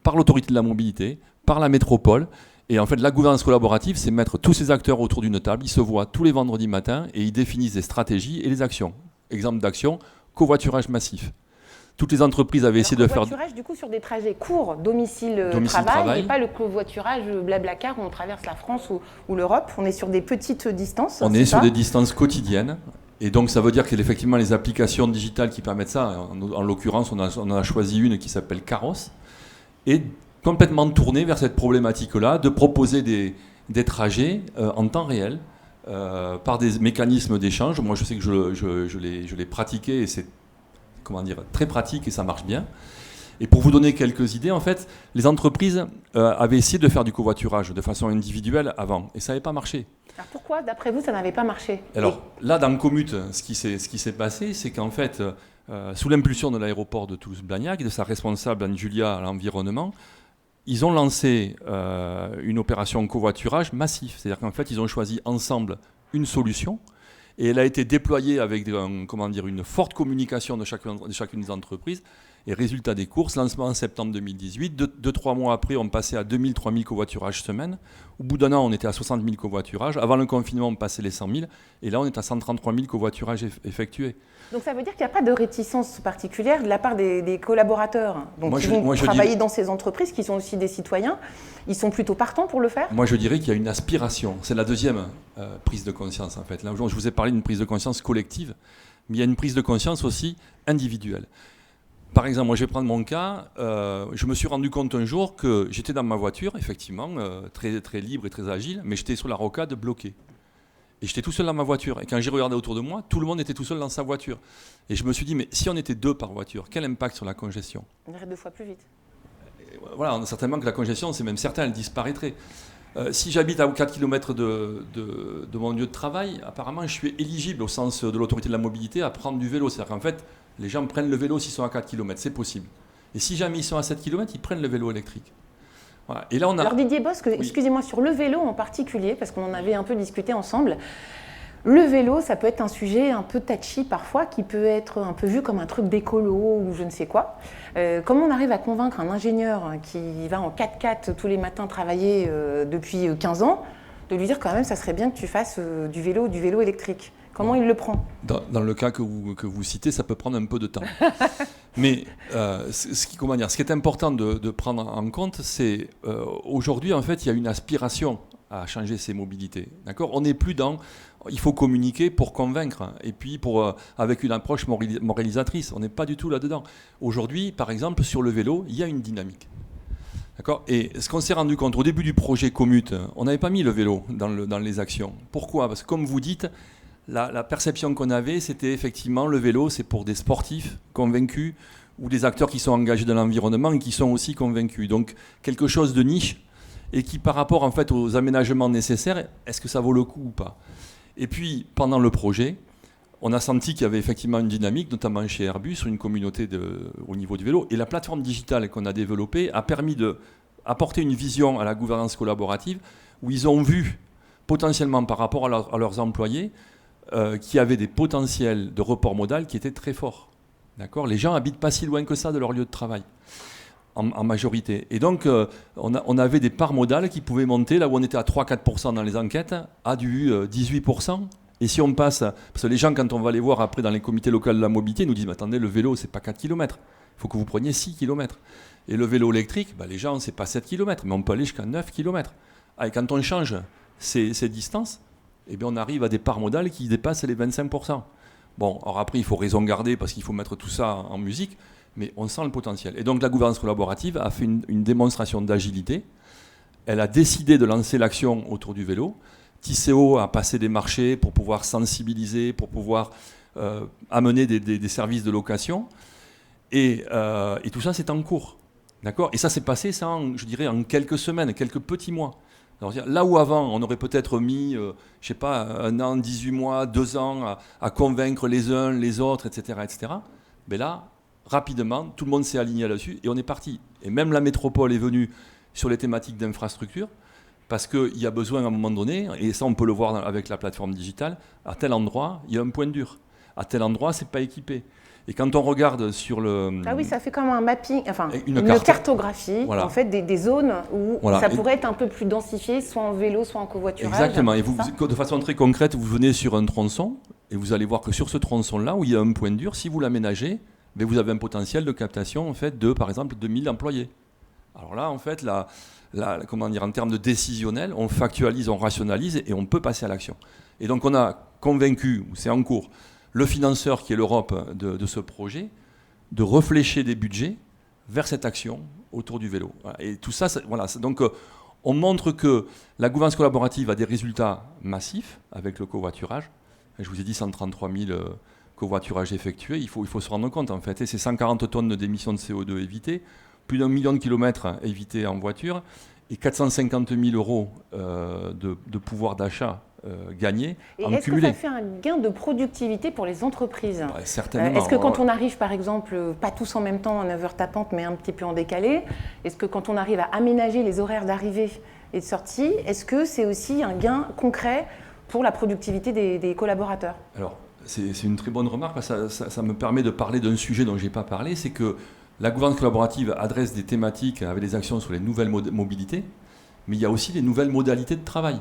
par l'autorité de la mobilité, par la métropole. Et en fait, la gouvernance collaborative, c'est mettre tous ces acteurs autour d'une table. Ils se voient tous les vendredis matins et ils définissent des stratégies et des actions. Exemple d'action, covoiturage massif. Toutes les entreprises avaient essayé de faire... Covoiturage, du coup, sur des trajets courts, domicile-travail, et pas le covoiturage Blablacar où on traverse la France ou l'Europe. On est sur des petites distances. On est sur des distances quotidiennes. Et donc, ça veut dire qu'il y a effectivement les applications digitales qui permettent ça. En l'occurrence, on a choisi une qui s'appelle Caros, et complètement tournée vers cette problématique-là, de proposer des trajets en temps réel, par des mécanismes d'échange. Moi, je sais que je l'ai pratiqué, et c'est très pratique, et ça marche bien. Et pour vous donner quelques idées, en fait, les entreprises avaient essayé de faire du covoiturage de façon individuelle avant, et ça n'avait pas marché. Alors pourquoi, d'après vous, ça n'avait pas marché? Alors là, dans Commute, ce qui s'est passé, c'est qu'en fait, sous l'impulsion de l'aéroport de Toulouse-Blagnac et de sa responsable Anne-Julia à l'environnement, ils ont lancé une opération covoiturage massif. C'est-à-dire qu'en fait, ils ont choisi ensemble une solution, et elle a été déployée avec une forte communication de chacune des entreprises. Et résultat des courses, lancement en septembre 2018, 2-3 mois après, on passait à 2000-3000 covoiturages semaine. Au bout d'un an, on était à 60 000 covoiturages. Avant le confinement, on passait les 100 000. Et là, on est à 133 000 covoiturages effectués. Donc ça veut dire qu'il n'y a pas de réticence particulière de la part des collaborateurs, donc qui vont travailler dans ces entreprises, qui sont aussi des citoyens. Ils sont plutôt partants pour le faire? Moi, je dirais qu'il y a une aspiration. C'est la deuxième prise de conscience, en fait. Là, je vous ai parlé d'une prise de conscience collective, mais il y a une prise de conscience aussi individuelle. Par exemple, moi je vais prendre mon cas, je me suis rendu compte un jour que j'étais dans ma voiture, effectivement, très, très libre et très agile, mais j'étais sur la rocade bloquée. Et j'étais tout seul dans ma voiture. Et quand j'ai regardé autour de moi, tout le monde était tout seul dans sa voiture. Et je me suis dit, mais si on était deux par voiture, quel impact sur la congestion? On irait 2 fois plus vite. Et voilà, certainement que la congestion, c'est même certain, elle disparaîtrait. Si j'habite à 4 km de mon lieu de travail, apparemment, je suis éligible au sens de l'autorité de la mobilité à prendre du vélo. C'est-à-dire qu'en fait, les gens prennent le vélo s'ils sont à 4 km, c'est possible. Et si jamais ils sont à 7 km, ils prennent le vélo électrique. Voilà. Et là, on a... Alors Didier Bosc, excusez-moi, sur le vélo en particulier, parce qu'on en avait un peu discuté ensemble, le vélo, ça peut être un sujet un peu touchy parfois, qui peut être un peu vu comme un truc d'écolo ou je ne sais quoi. Comment on arrive à convaincre un ingénieur qui va en 4x4 tous les matins travailler depuis 15 ans, de lui dire quand même ça serait bien que tu fasses du vélo électrique? Comment il le prend? Dans le cas que vous citez, ça peut prendre un peu de temps. Mais ce qui est important de prendre en compte, c'est aujourd'hui, en fait, il y a une aspiration à changer ses mobilités. D'accord? On n'est plus dans... Il faut communiquer pour convaincre, et puis avec une approche moralisatrice. On n'est pas du tout là-dedans. Aujourd'hui, par exemple, sur le vélo, il y a une dynamique. D'accord? Et ce qu'on s'est rendu compte, au début du projet Commute, on n'avait pas mis le vélo dans les actions. Pourquoi? Parce que comme vous dites... La perception qu'on avait, c'était effectivement le vélo, c'est pour des sportifs convaincus ou des acteurs qui sont engagés dans l'environnement et qui sont aussi convaincus. Donc quelque chose de niche et qui, par rapport en fait aux aménagements nécessaires, est-ce que ça vaut le coup ou pas? Et puis pendant le projet, on a senti qu'il y avait effectivement une dynamique, notamment chez Airbus, une communauté au niveau du vélo. Et la plateforme digitale qu'on a développée a permis d'apporter une vision à la gouvernance collaborative où ils ont vu potentiellement par rapport à leurs employés qui avaient des potentiels de report modal qui étaient très forts. D'accord? Les gens habitent pas si loin que ça de leur lieu de travail, en majorité. Et donc, on avait des parts modales qui pouvaient monter, là où on était à 3-4% dans les enquêtes, à du 18%. Et si on passe... Parce que les gens, quand on va les voir après dans les comités locaux de la mobilité, nous disent « Mais attendez, le vélo, c'est pas 4 km. Il faut que vous preniez 6 km. » Et le vélo électrique, les gens, c'est pas 7 km, mais on peut aller jusqu'à 9 km. Et quand on change ces distances, eh bien, on arrive à des parts modales qui dépassent les 25%. Bon, alors après, il faut raison garder parce qu'il faut mettre tout ça en musique, mais on sent le potentiel. Et donc, la gouvernance collaborative a fait une démonstration d'agilité. Elle a décidé de lancer l'action autour du vélo. Tisséo a passé des marchés pour pouvoir sensibiliser, pour pouvoir amener des services de location. Et tout ça, c'est en cours. D'accord ? Et ça s'est passé, je dirais, en quelques semaines, quelques petits mois. Alors, là où avant, on aurait peut-être mis, je ne sais pas, 1 an, 18 mois, 2 ans à convaincre les uns, les autres, etc., mais là, rapidement, tout le monde s'est aligné là-dessus et on est parti. Et même la métropole est venue sur les thématiques d'infrastructure parce qu'il y a besoin à un moment donné, et ça on peut le voir avec la plateforme digitale, à tel endroit, il y a un point dur. À tel endroit, ce n'est pas équipé. Et quand on regarde sur le... Ah oui, ça fait comme un mapping, enfin une carte. Cartographie, Voilà. en fait, des zones où voilà. ça pourrait être un peu plus densifié, soit en vélo, soit en covoiturage. Exactement. Et vous, de façon très concrète, vous venez sur un tronçon et vous allez voir que sur ce tronçon-là, où il y a un point dur, si vous l'aménagez, vous avez un potentiel de captation en fait, de, par exemple, 2000 employés. Alors là, en fait, comment dire, en termes de décisionnel, on factualise, on rationalise et on peut passer à l'action. Et donc on a convaincu, ou c'est en cours, le financeur qui est l'Europe de ce projet, de réfléchir des budgets vers cette action autour du vélo. Et tout ça, voilà. Donc on montre que la gouvernance collaborative a des résultats massifs avec le covoiturage. Je vous ai dit 133 000 covoiturages effectués. Il faut se rendre compte, en fait. Et c'est 140 tonnes d'émissions de CO2 évitées, plus d'1 million de kilomètres évités en voiture et 450 000 euros de pouvoir d'achat gagné et en est-ce cumulé. que ça fait un gain de productivité pour les entreprises ? Certainement. Est-ce que quand on arrive, par exemple, pas tous en même temps à 9h tapante, mais un petit peu en décalé, est-ce que quand on arrive à aménager les horaires d'arrivée et de sortie, est-ce que c'est aussi un gain concret pour la productivité des collaborateurs ? Alors, c'est une très bonne remarque, parce que ça me permet de parler d'un sujet dont je n'ai pas parlé, c'est que la gouvernance collaborative adresse des thématiques avec des actions sur les nouvelles mobilités, mais il y a aussi les nouvelles modalités de travail.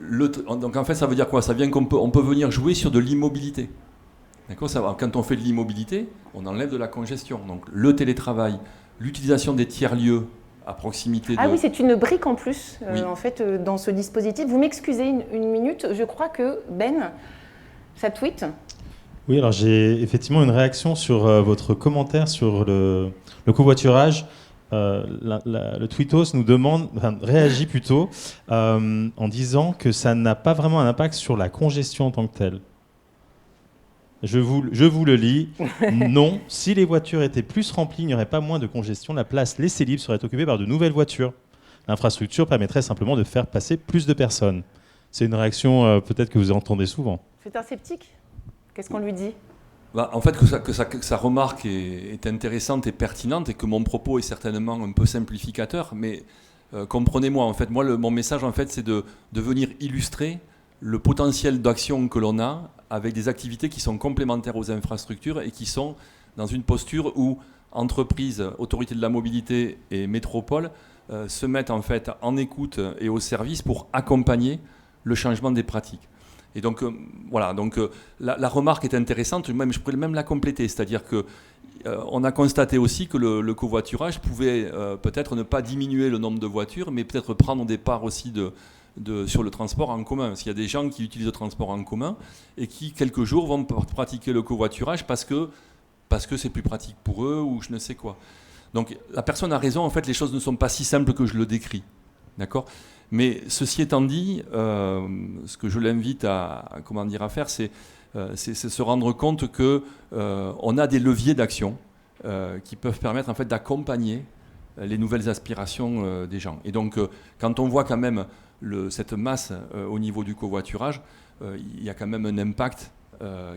Donc en fait, ça veut dire quoi ? Ça vient qu'on peut venir jouer sur de l'immobilité. D'accord ? Quand on fait de l'immobilité, on enlève de la congestion. Donc le télétravail, l'utilisation des tiers-lieux à proximité de... Ah oui, c'est une brique en plus, Oui. en fait, dans ce dispositif. Vous m'excusez une minute, je crois que Ben, ça tweet. Oui, alors j'ai effectivement une réaction sur votre commentaire sur le covoiturage. Le Tweetos nous demande, réagit plutôt, en disant que ça n'a pas vraiment un impact sur la congestion en tant que telle. Je vous le lis. Non, si les voitures étaient plus remplies, il n'y aurait pas moins de congestion. La place laissée libre serait occupée par de nouvelles voitures. L'infrastructure permettrait simplement de faire passer plus de personnes. C'est une réaction peut-être que vous entendez souvent. C'est un sceptique ? Qu'est-ce qu'on lui dit ? En fait, que sa remarque est intéressante et pertinente, et que mon propos est certainement un peu simplificateur, mais comprenez-moi, en fait, mon message, en fait, c'est de venir illustrer le potentiel d'action que l'on a avec des activités qui sont complémentaires aux infrastructures et qui sont dans une posture où entreprises, autorités de la mobilité et métropole se mettent en fait en écoute et au service pour accompagner le changement des pratiques. Et donc, voilà, donc, la remarque est intéressante, je pourrais même la compléter, c'est-à-dire qu'on a constaté aussi que le covoiturage pouvait peut-être ne pas diminuer le nombre de voitures, mais peut-être prendre des parts aussi sur le transport en commun. Parce qu'il y a des gens qui utilisent le transport en commun et qui, quelques jours, vont pratiquer le covoiturage parce que c'est plus pratique pour eux ou je ne sais quoi. Donc, la personne a raison, en fait, les choses ne sont pas si simples que je le décris. D'accord ? Mais ceci étant dit, ce que je l'invite à faire, c'est se rendre compte qu'on a des leviers d'action qui peuvent permettre en fait, d'accompagner les nouvelles aspirations des gens. Et donc, quand on voit quand même cette masse au niveau du covoiturage, il y a quand même un impact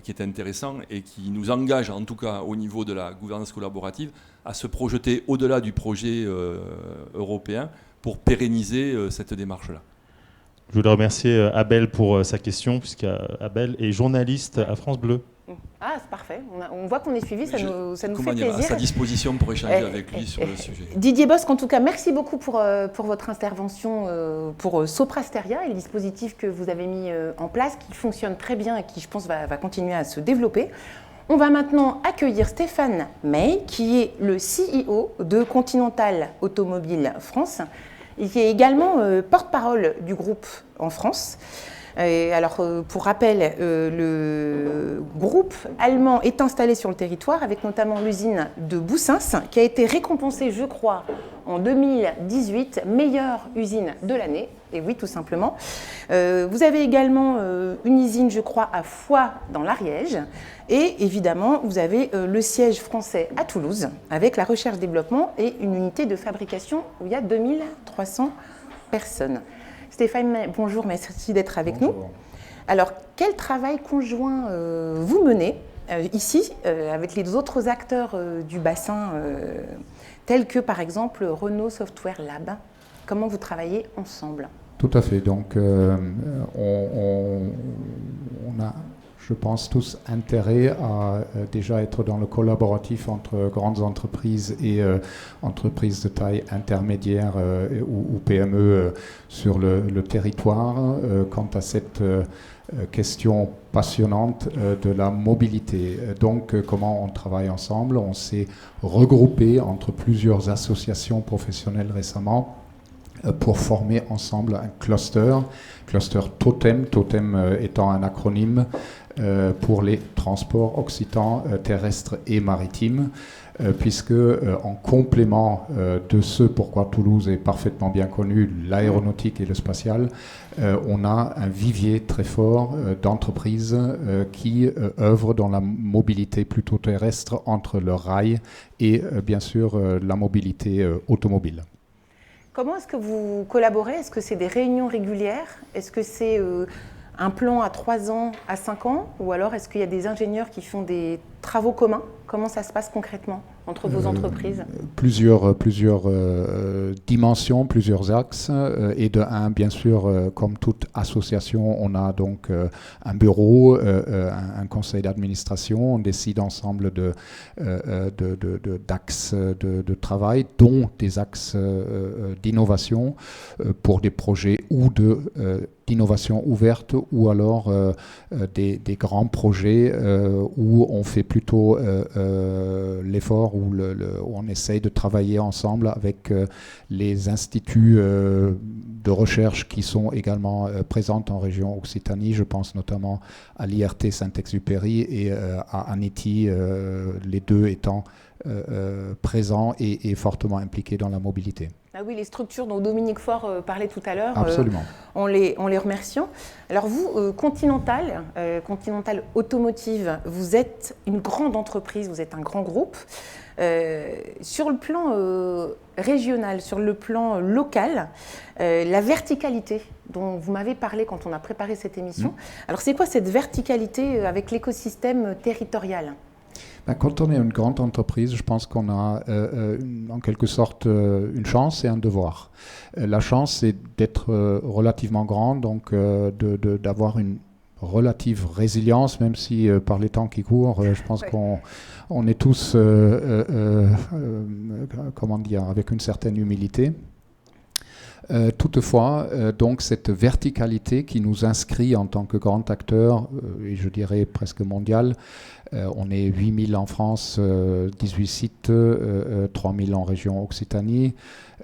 qui est intéressant et qui nous engage, en tout cas au niveau de la gouvernance collaborative, à se projeter au-delà du projet européen pour pérenniser cette démarche-là. Je voulais remercier Abel pour sa question, puisqu'Abel est journaliste à France Bleu. Ah, c'est parfait. On voit qu'on est suivi, ça nous fait plaisir. À sa disposition pour échanger avec lui sur le sujet. Didier Bosc, en tout cas, merci beaucoup pour votre intervention pour Soprasteria et le dispositif que vous avez mis en place, qui fonctionne très bien et qui, je pense, va continuer à se développer. On va maintenant accueillir Stéphane May, qui est le CEO de Continental Automobile France, et qui est également porte-parole du groupe en France. Alors, pour rappel, le groupe allemand est installé sur le territoire, avec notamment l'usine de Boussins, qui a été récompensée, je crois, en 2018, meilleure usine de l'année. Et oui, tout simplement. Vous avez également une usine, je crois, à Foix, dans l'Ariège. Et évidemment, vous avez le siège français à Toulouse, avec la recherche-développement et une unité de fabrication où il y a 2300 personnes. Stéphane, bonjour, merci d'être avec nous. Alors, quel travail conjoint vous menez ici avec les autres acteurs du bassin, tels que par exemple Renault Software Lab? Comment vous travaillez ensemble? Tout à fait. Donc, on a, je pense, tous intérêt à déjà être dans le collaboratif entre grandes entreprises et entreprises de taille intermédiaire ou PME sur le territoire quant à cette question passionnante de la mobilité. Donc, comment on travaille ensemble? On s'est regroupé entre plusieurs associations professionnelles récemment pour former ensemble un cluster Totem, Totem étant un acronyme pour les transports occitans terrestres et maritimes, puisque en complément de ce pourquoi Toulouse est parfaitement bien connu, l'aéronautique et le spatial, on a un vivier très fort d'entreprises qui œuvrent dans la mobilité plutôt terrestre entre le rail et bien sûr la mobilité automobile. Comment est-ce que vous collaborez? Est-ce que c'est des réunions régulières? Est-ce que c'est un plan à 3 ans, à 5 ans? Ou alors est-ce qu'il y a des ingénieurs qui font des travaux communs? Comment ça se passe concrètement entre vos entreprises? Plusieurs dimensions, plusieurs axes. Et de un, bien sûr, comme toute association, on a donc un bureau, un conseil d'administration. On décide ensemble d'axes de travail, dont des axes d'innovation pour des projets ou d'innovation ouverte, ou alors des grands projets où on fait plutôt l'effort, où on essaye de travailler ensemble avec les instituts de recherche qui sont également présents en région Occitanie. Je pense notamment à l'IRT Saint-Exupéry et à ANITI, les deux étant présents et fortement impliqués dans la mobilité. Ah oui, les structures dont Dominique Faure parlait tout à l'heure, en les remercions. Alors vous, Continental Automotive, vous êtes une grande entreprise, vous êtes un grand groupe. Sur le plan régional, sur le plan local, la verticalité dont vous m'avez parlé quand on a préparé cette émission, alors c'est quoi cette verticalité avec l'écosystème territorial ? Quand on est une grande entreprise, je pense qu'on a en quelque sorte une chance et un devoir. La chance, c'est d'être relativement grande, donc d'avoir une relative résilience, même si par les temps qui courent, je pense qu'on est tous, comment dire, avec une certaine humilité. Toutefois, donc cette verticalité qui nous inscrit en tant que grand acteur, et je dirais presque mondial, on est 8000 en France, 18 sites, 3000 en région Occitanie,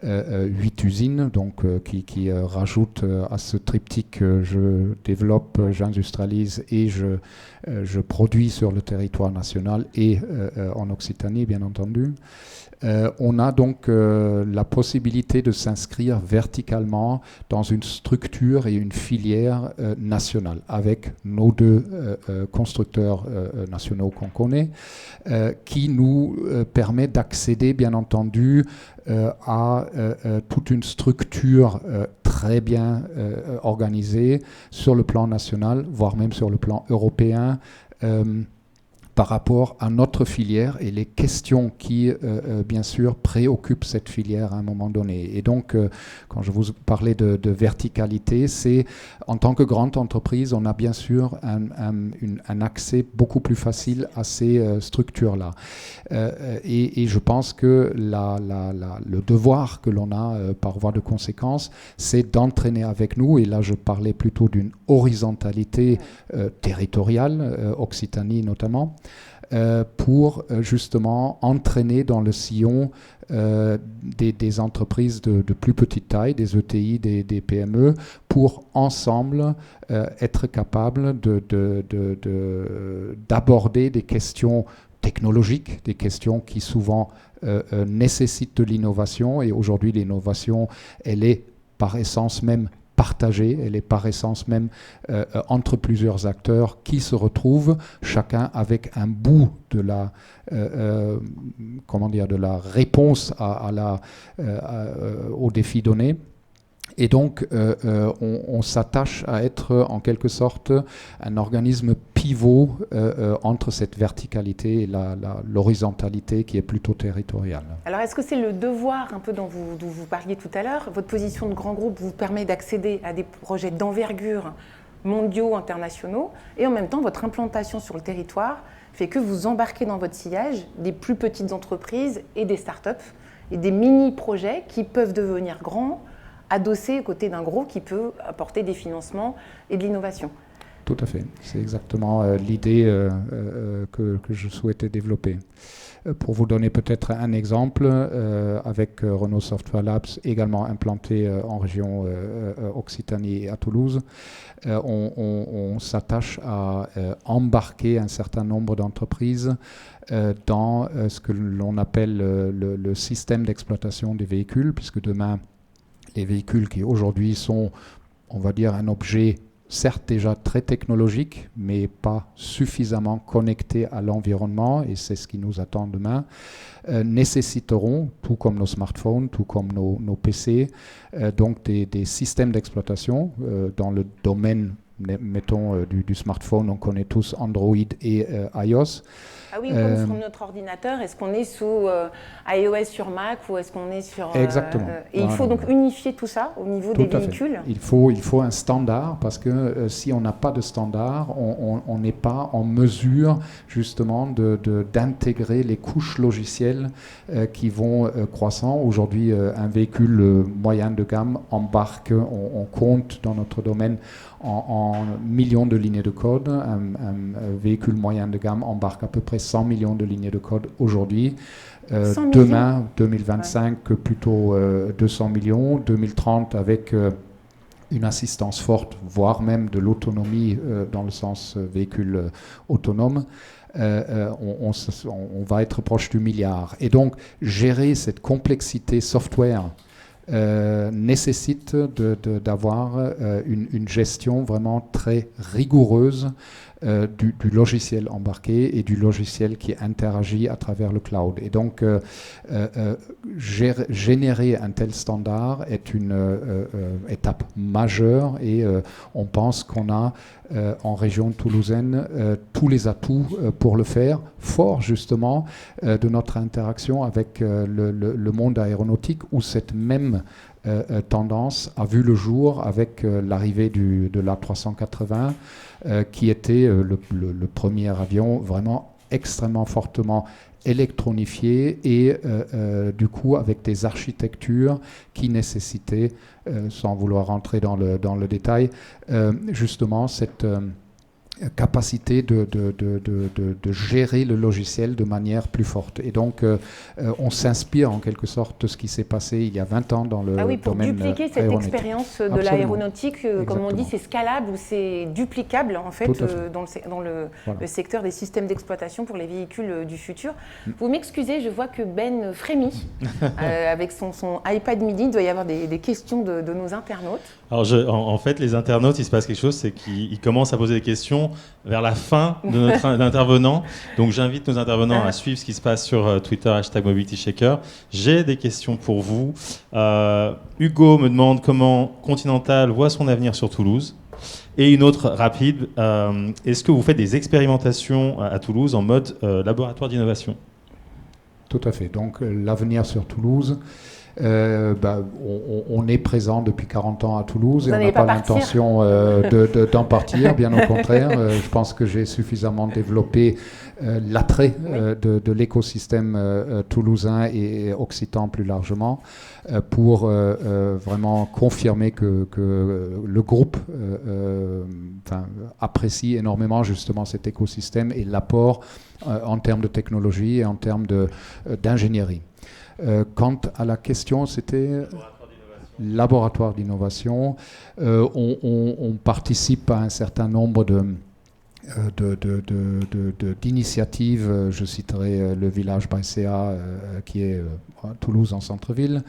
8 usines donc, qui rajoutent à ce triptyque je développe, j'industrialise et je produis sur le territoire national et en Occitanie bien entendu. On a donc la possibilité de s'inscrire verticalement dans une structure et une filière nationale avec nos deux constructeurs nationaux qu'on connaît, qui nous permet d'accéder bien entendu à toute une structure très bien organisée sur le plan national, voire même sur le plan européen, par rapport à notre filière et les questions qui, bien sûr, préoccupent cette filière à un moment donné. Et donc, quand je vous parlais de verticalité, c'est en tant que grande entreprise, on a bien sûr un accès beaucoup plus facile à ces structures-là. Et je pense que le devoir que l'on a par voie de conséquence, c'est d'entraîner avec nous, et là je parlais plutôt d'une horizontalité territoriale, Occitanie notamment, pour justement entraîner dans le sillon des entreprises de plus petite taille, des ETI, des PME, pour ensemble être capables d'aborder des questions technologiques, des questions qui souvent nécessitent de l'innovation. Et aujourd'hui, l'innovation, elle est par essence même partagée, elle est par essence même entre plusieurs acteurs qui se retrouvent, chacun avec un bout de la, de la réponse aux défis donnés. Et donc, on s'attache à être en quelque sorte un organisme pivot entre cette verticalité et l'horizontalité qui est plutôt territoriale. Alors, est-ce que c'est le devoir un peu dont vous parliez tout à l'heure? Votre position de grand groupe vous permet d'accéder à des projets d'envergure mondiaux, internationaux, et en même temps, votre implantation sur le territoire fait que vous embarquez dans votre sillage des plus petites entreprises et des startups et des mini-projets qui peuvent devenir grands, adossé aux côtés d'un gros qui peut apporter des financements et de l'innovation. Tout à fait. C'est exactement l'idée que je souhaitais développer. Pour vous donner peut-être un exemple, avec Renault Software Labs, également implanté en région Occitanie et à Toulouse, on s'attache à embarquer un certain nombre d'entreprises dans ce que l'on appelle le système d'exploitation des véhicules, puisque demain, les véhicules qui aujourd'hui sont, on va dire, un objet certes déjà très technologique, mais pas suffisamment connecté à l'environnement, et c'est ce qui nous attend demain, nécessiteront, tout comme nos smartphones, tout comme nos PC, donc des systèmes d'exploitation dans le domaine, mettons, du smartphone. On connaît tous Android et iOS. Ah oui, comme sur notre ordinateur, est-ce qu'on est sous iOS sur Mac ou est-ce qu'on est sur... Exactement. Et il faut donc unifier tout ça au niveau des véhicules. Il faut un standard, parce que si on n'a pas de standard, on n'est pas en mesure justement d'intégrer les couches logicielles qui vont croissant. Aujourd'hui, un véhicule moyen de gamme embarque, on compte dans notre domaine en millions de lignes de code. Un véhicule moyen de gamme embarque à peu près 100 millions de lignes de code aujourd'hui. Demain, 2025, ouais, plutôt 200 millions. 2030, avec une assistance forte, voire même de l'autonomie dans le sens véhicule autonome. On va être proche du milliard. Et donc, gérer cette complexité software nécessite d'avoir une gestion vraiment très rigoureuse du logiciel embarqué et du logiciel qui interagit à travers le cloud. Et donc, générer un tel standard est une étape majeure, et on pense qu'on a en région toulousaine tous les atouts pour le faire, fort justement de notre interaction avec le monde aéronautique, où cette même tendance a vu le jour avec l'arrivée de l'A380, qui était le premier avion vraiment extrêmement fortement électronifié et du coup avec des architectures qui nécessitaient, sans vouloir rentrer dans le détail, justement cette capacité de gérer le logiciel de manière plus forte. Et donc, on s'inspire en quelque sorte de ce qui s'est passé il y a 20 ans dans le domaine pour dupliquer cette expérience de l'aéronautique, comme on dit, c'est scalable ou c'est duplicable en fait dans le secteur des systèmes d'exploitation pour les véhicules du futur. Vous m'excusez, je vois que Ben frémit avec son iPad mini. Il doit y avoir des questions de nos internautes. Alors, en fait, les internautes, il se passe quelque chose, c'est qu'ils commencent à poser des questions vers la fin de notre intervenant. Donc, j'invite nos intervenants à suivre ce qui se passe sur Twitter, #MobilityShaker. J'ai des questions pour vous. Hugo me demande comment Continental voit son avenir sur Toulouse. Et une autre rapide, est-ce que vous faites des expérimentations à Toulouse en mode laboratoire d'innovation ? Tout à fait. Donc, l'avenir sur Toulouse, On est présent depuis 40 ans à Toulouse et on n'a pas l'intention d'en partir, bien au contraire. Je pense que j'ai suffisamment développé l'attrait de l'écosystème toulousain et occitan plus largement pour vraiment confirmer que le groupe apprécie énormément justement cet écosystème et l'apport en termes de technologie et en termes d'ingénierie. Quant à la question, c'était laboratoire d'innovation. On participe à un certain nombre d'initiatives. Je citerai le village Brescia qui est à Toulouse en centre-ville,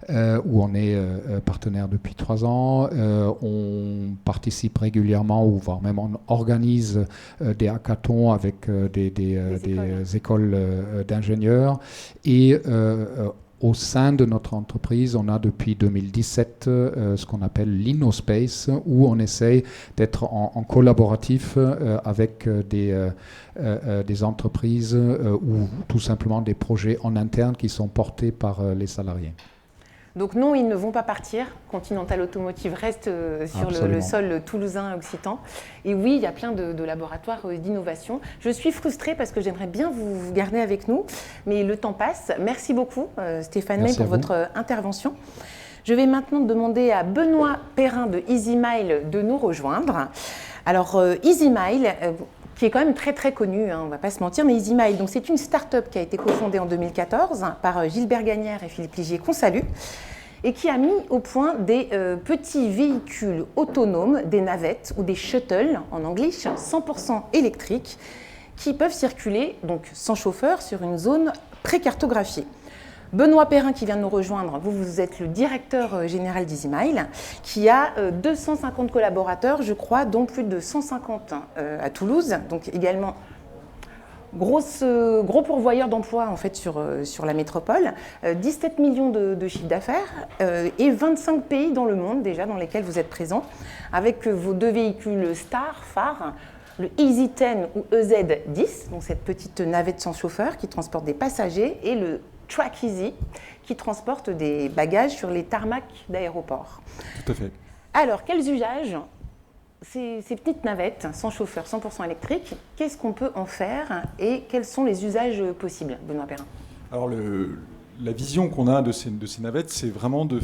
où on est partenaire depuis 3 ans. On participe régulièrement, ou voire même on organise des hackathons avec des écoles d'ingénieurs. Et au sein de notre entreprise, on a depuis 2017 ce qu'on appelle l'InnoSpace, où on essaye d'être en collaboratif avec des entreprises ou tout simplement des projets en interne qui sont portés par les salariés. Donc non, ils ne vont pas partir. Continental Automotive reste sur le sol toulousain occitan. Et oui, il y a plein de laboratoires d'innovation. Je suis frustrée parce que j'aimerais bien vous garder avec nous, mais le temps passe. Merci beaucoup Stéphane May pour votre intervention. Je vais maintenant demander à Benoît Perrin de EasyMile de nous rejoindre. Alors EasyMile, qui est quand même très très connu, on ne va pas se mentir, mais EasyMile, donc c'est une start-up qui a été cofondée en 2014 par Gilbert Gagnère et Philippe Ligier, qu'on salue, et qui a mis au point des petits véhicules autonomes, des navettes ou des shuttles en anglais, 100% électriques, qui peuvent circuler donc sans chauffeur sur une zone précartographiée. Benoît Perrin qui vient de nous rejoindre, vous êtes le directeur général d'EasyMile, qui a 250 collaborateurs, je crois, dont plus de 150 à Toulouse, donc également gros pourvoyeur d'emplois en fait sur la métropole, 17 millions de chiffre d'affaires et 25 pays dans le monde déjà dans lesquels vous êtes présents, avec vos 2 véhicules phares, le EasyTen ou EZ10, donc cette petite navette sans chauffeur qui transporte des passagers, et le Track Easy, qui transporte des bagages sur les tarmacs d'aéroports. Tout à fait. Alors, quels usages ces petites navettes sans chauffeur, 100% électriques, qu'est-ce qu'on peut en faire et quels sont les usages possibles, Benoît Perrin? Alors, la vision qu'on a de ces navettes, c'est vraiment de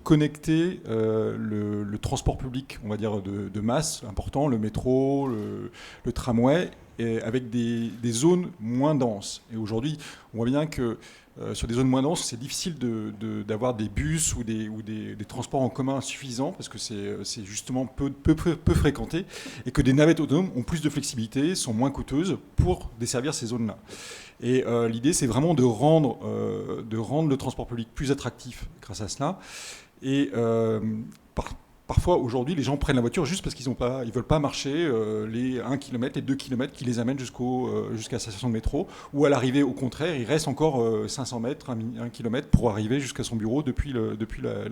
connecter le transport public, on va dire, de masse important, le métro, le tramway, et avec des zones moins denses. Et aujourd'hui, on voit bien que sur des zones moins denses, c'est difficile d'avoir des bus ou des transports en commun suffisants parce que c'est justement peu fréquenté, et que des navettes autonomes ont plus de flexibilité, sont moins coûteuses pour desservir ces zones-là. Et l'idée, c'est vraiment de rendre le transport public plus attractif grâce à cela. Et parfois, aujourd'hui, les gens prennent la voiture juste parce qu'ils ne veulent pas marcher les 1 km, les 2 km qui les amènent jusqu'à la station de métro. Ou à l'arrivée, au contraire, il reste encore 500 mètres, 1 km pour arriver jusqu'à son bureau depuis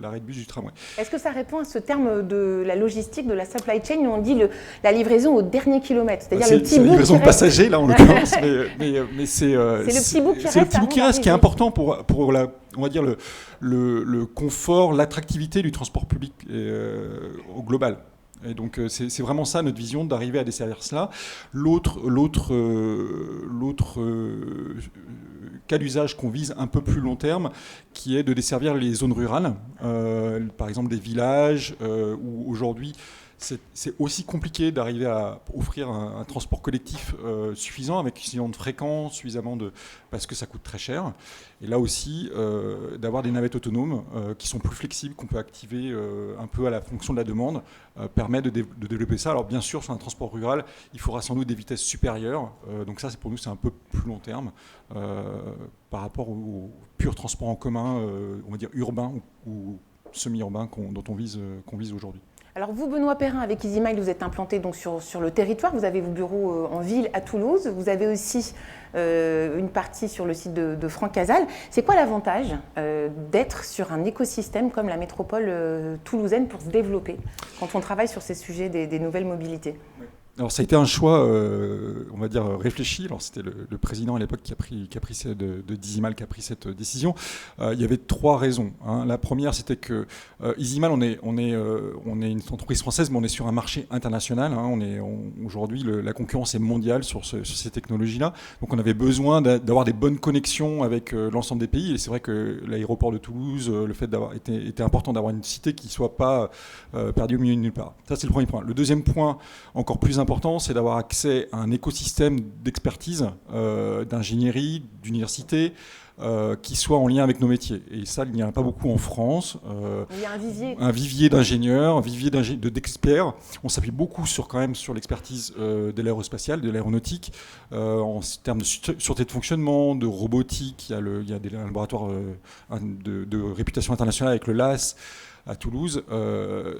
l'arrêt de bus du tramway. Est-ce que ça répond à ce terme de la logistique, de la supply chain, où on dit la livraison au dernier kilomètre? C'est-à-dire le petit bout. C'est la livraison de passagers, là, en l'occurrence. mais c'est le petit bout qui reste. C'est le petit bout qui reste, qui est important pour on va dire le confort, l'attractivité du transport public au global. Et donc c'est vraiment ça notre vision, d'arriver à desservir cela. L'autre cas d'usage qu'on vise un peu plus long terme, qui est de desservir les zones rurales, par exemple des villages où aujourd'hui c'est aussi compliqué d'arriver à offrir un transport collectif suffisant, avec suffisamment de fréquence, parce que ça coûte très cher. Et là aussi, d'avoir des navettes autonomes qui sont plus flexibles, qu'on peut activer un peu à la fonction de la demande, permet de développer ça. Alors bien sûr, sur un transport rural, il faudra sans doute des vitesses supérieures. Donc ça, pour nous, c'est un peu plus long terme par rapport au pur transport en commun, on va dire urbain ou semi-urbain qu'on vise aujourd'hui. Alors vous, Benoît Perrin, avec EasyMile, vous êtes implanté donc sur le territoire. Vous avez vos bureaux en ville à Toulouse. Vous avez aussi une partie sur le site de Franck Casal. C'est quoi l'avantage d'être sur un écosystème comme la métropole toulousaine pour se développer quand on travaille sur ces sujets des nouvelles mobilités? Alors ça a été un choix, on va dire, réfléchi. Alors c'était le président à l'époque qui a pris de d'Easymal qui a pris cette décision. Il y avait 3 raisons. Hein. La première, c'était que Easymal, on est une entreprise française, mais on est sur un marché international. Hein. Aujourd'hui, la concurrence est mondiale sur ces technologies-là. Donc on avait besoin d'avoir des bonnes connexions avec l'ensemble des pays. Et c'est vrai que l'aéroport de Toulouse, le fait était important d'avoir une cité qui ne soit pas perdue au milieu de nulle part. Ça, c'est le premier point. Le deuxième point, encore plus important, c'est d'avoir accès à un écosystème d'expertise, d'ingénierie, d'université, qui soit en lien avec nos métiers. Et ça, il n'y en a pas beaucoup en France. Il y a un vivier. Un vivier d'ingénieurs, un vivier d'experts. On s'appuie beaucoup sur l'expertise de l'aérospatiale, de l'aéronautique, en termes de sûreté de fonctionnement, de robotique. Il y a des laboratoires de réputation internationale avec le LAS à Toulouse.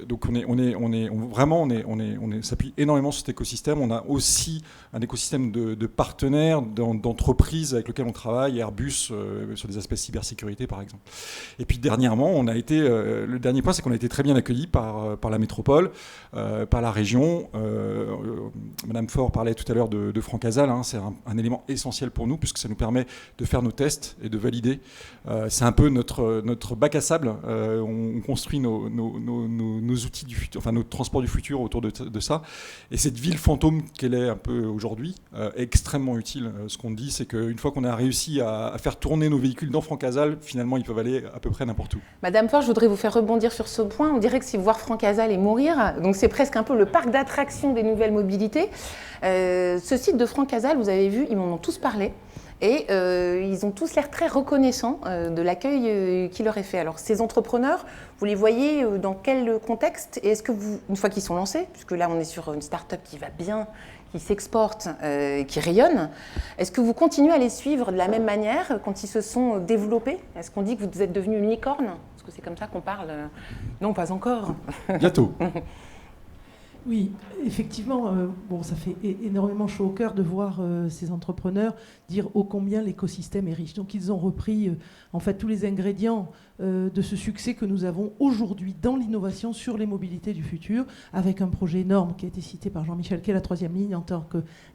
Donc on s'appuie énormément sur cet écosystème. On a aussi un écosystème de partenaires, d'entreprises avec lesquelles on travaille, Airbus sur des aspects cybersécurité par exemple. Et puis dernièrement, le dernier point, c'est qu'on a été très bien accueillis par la métropole, par la région. Madame Faure parlait tout à l'heure de Francasal. Hein, c'est un élément essentiel pour nous puisque ça nous permet de faire nos tests et de valider. C'est un peu notre bac à sable. On construit nos outils du futur, enfin notre transport du futur autour de ça. Et cette ville fantôme qu'elle est un peu aujourd'hui est extrêmement utile. Ce qu'on dit, c'est qu'une fois qu'on a réussi à faire tourner nos véhicules dans Francasal, finalement, ils peuvent aller à peu près n'importe où. Madame Faure, je voudrais vous faire rebondir sur ce point. On dirait que c'est voir Francasal et mourir. Donc c'est presque un peu le parc d'attractions des nouvelles mobilités. Ce site de Francasal, vous avez vu, ils m'en ont tous parlé. Et ils ont tous l'air très reconnaissants de l'accueil qui leur est fait. Alors ces entrepreneurs, vous les voyez dans quel contexte? Et est-ce que vous, une fois qu'ils sont lancés, puisque là on est sur une start-up qui va bien, qui s'exporte, qui rayonne, est-ce que vous continuez à les suivre de la même manière quand ils se sont développés? Est-ce qu'on dit que vous êtes devenu une licorne? Est-ce que c'est comme ça qu'on parle? Non, pas encore. Bientôt. Oui, effectivement, ça fait énormément chaud au cœur de voir ces entrepreneurs dire ô combien l'écosystème est riche. Donc ils ont repris en fait tous les ingrédients de ce succès que nous avons aujourd'hui dans l'innovation sur les mobilités du futur, avec un projet énorme qui a été cité par Jean-Michel, qui est la 3e ligne en tant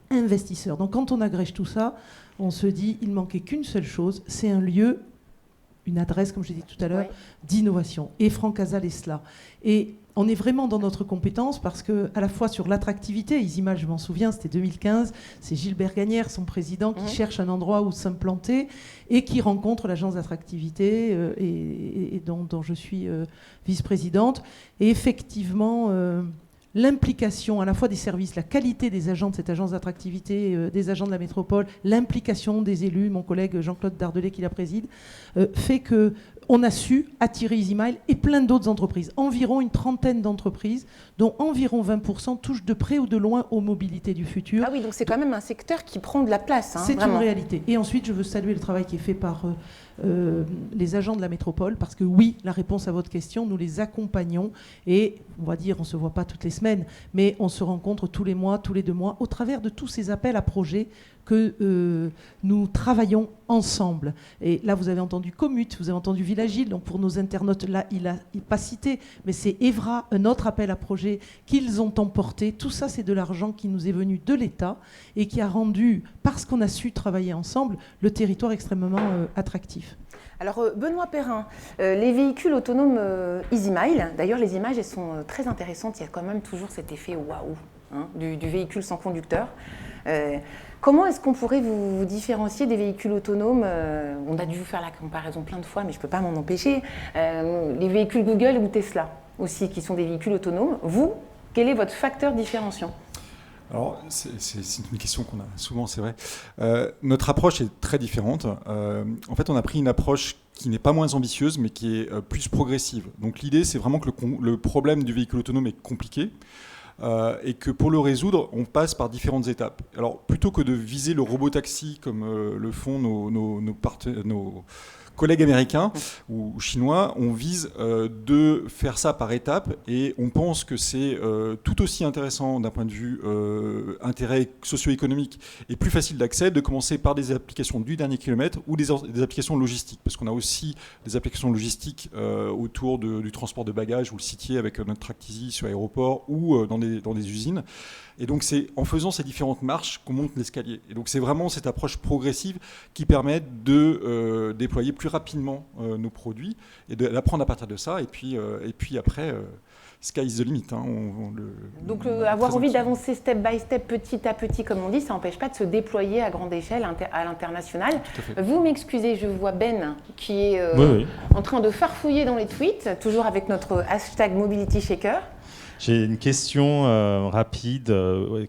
qu'investisseur. Donc quand on agrège tout ça, on se dit il manquait qu'une seule chose, c'est un lieu, une adresse, comme je l'ai dit tout à l'heure, d'innovation. Et Francasal est cela. Et on est vraiment dans notre compétence parce que, à la fois sur l'attractivité, Easymal, je m'en souviens, c'était 2015, c'est Gilbert Gagnère, son président, qui cherche un endroit où s'implanter et qui rencontre l'agence d'attractivité et dont je suis vice-présidente. Et effectivement, l'implication à la fois des services, la qualité des agents de cette agence d'attractivité, des agents de la métropole, l'implication des élus, mon collègue Jean-Claude Dardelet qui la préside, fait que on a su attirer Easymal et plein d'autres entreprises. Environ une 30aine d'entreprises, dont environ 20% touchent de près ou de loin aux mobilités du futur. Ah oui, donc c'est quand même un secteur qui prend de la place. Hein, c'est vraiment. une réalité. Et ensuite, je veux saluer le travail qui est fait par les agents de la métropole, parce que oui, la réponse à votre question, nous les accompagnons et on va dire, on ne se voit pas toutes les semaines, mais on se rencontre tous les mois, tous les 2 mois, au travers de tous ces appels à projets que nous travaillons ensemble. Et là, vous avez entendu Commute, vous avez entendu Villagile, donc pour nos internautes, là, il n'a pas cité, mais c'est Evra, un autre appel à projet qu'ils ont emporté. Tout ça, c'est de l'argent qui nous est venu de l'État et qui a rendu, parce qu'on a su travailler ensemble, le territoire extrêmement attractif. Alors Benoît Perrin, les véhicules autonomes Easymal, d'ailleurs les images elles sont très intéressantes, il y a quand même toujours cet effet waouh hein, du véhicule sans conducteur. Comment est-ce qu'on pourrait vous différencier des véhicules autonomes? On a dû vous faire la comparaison plein de fois, mais je ne peux pas m'en empêcher. Les véhicules Google ou Tesla aussi, qui sont des véhicules autonomes. Vous, quel est votre facteur différenciant? Alors, c'est une question qu'on a souvent, c'est vrai. Notre approche est très différente. En fait, on a pris une approche qui n'est pas moins ambitieuse, mais qui est plus progressive. Donc l'idée, c'est vraiment que le problème du véhicule autonome est compliqué. Et que pour le résoudre, on passe par différentes étapes. Alors, plutôt que de viser le robotaxi comme le font nos collègues américains ou chinois, on vise de faire ça par étapes et on pense que c'est tout aussi intéressant d'un point de vue intérêt socio-économique et plus facile d'accès de commencer par des applications du dernier kilomètre ou des applications logistiques, parce qu'on a aussi des applications logistiques autour du transport de bagages ou le citier avec notre Tractizy sur aéroport ou dans des usines. Et donc c'est en faisant ces différentes marches qu'on monte l'escalier. Et donc c'est vraiment cette approche progressive qui permet de déployer plus rapidement nos produits et d'apprendre à partir de ça. Et puis après, sky is the limit. Hein, donc avoir envie d'avancer step by step, petit à petit, comme on dit, ça n'empêche pas de se déployer à grande échelle à l'international. Vous m'excusez, je vois Ben qui est en train de farfouiller dans les tweets, toujours avec notre hashtag Mobility Shaker. J'ai une question rapide.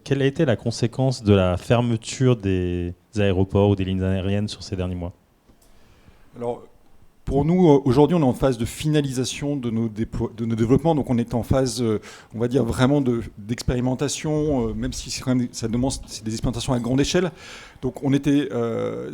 Quelle a été la conséquence de la fermeture des aéroports ou des lignes aériennes sur ces derniers mois ? Alors, pour nous, aujourd'hui, on est en phase de finalisation de nos développements. Donc, on est en phase, on va dire, vraiment d'expérimentation, même si ça demande des expérimentations à grande échelle. Donc,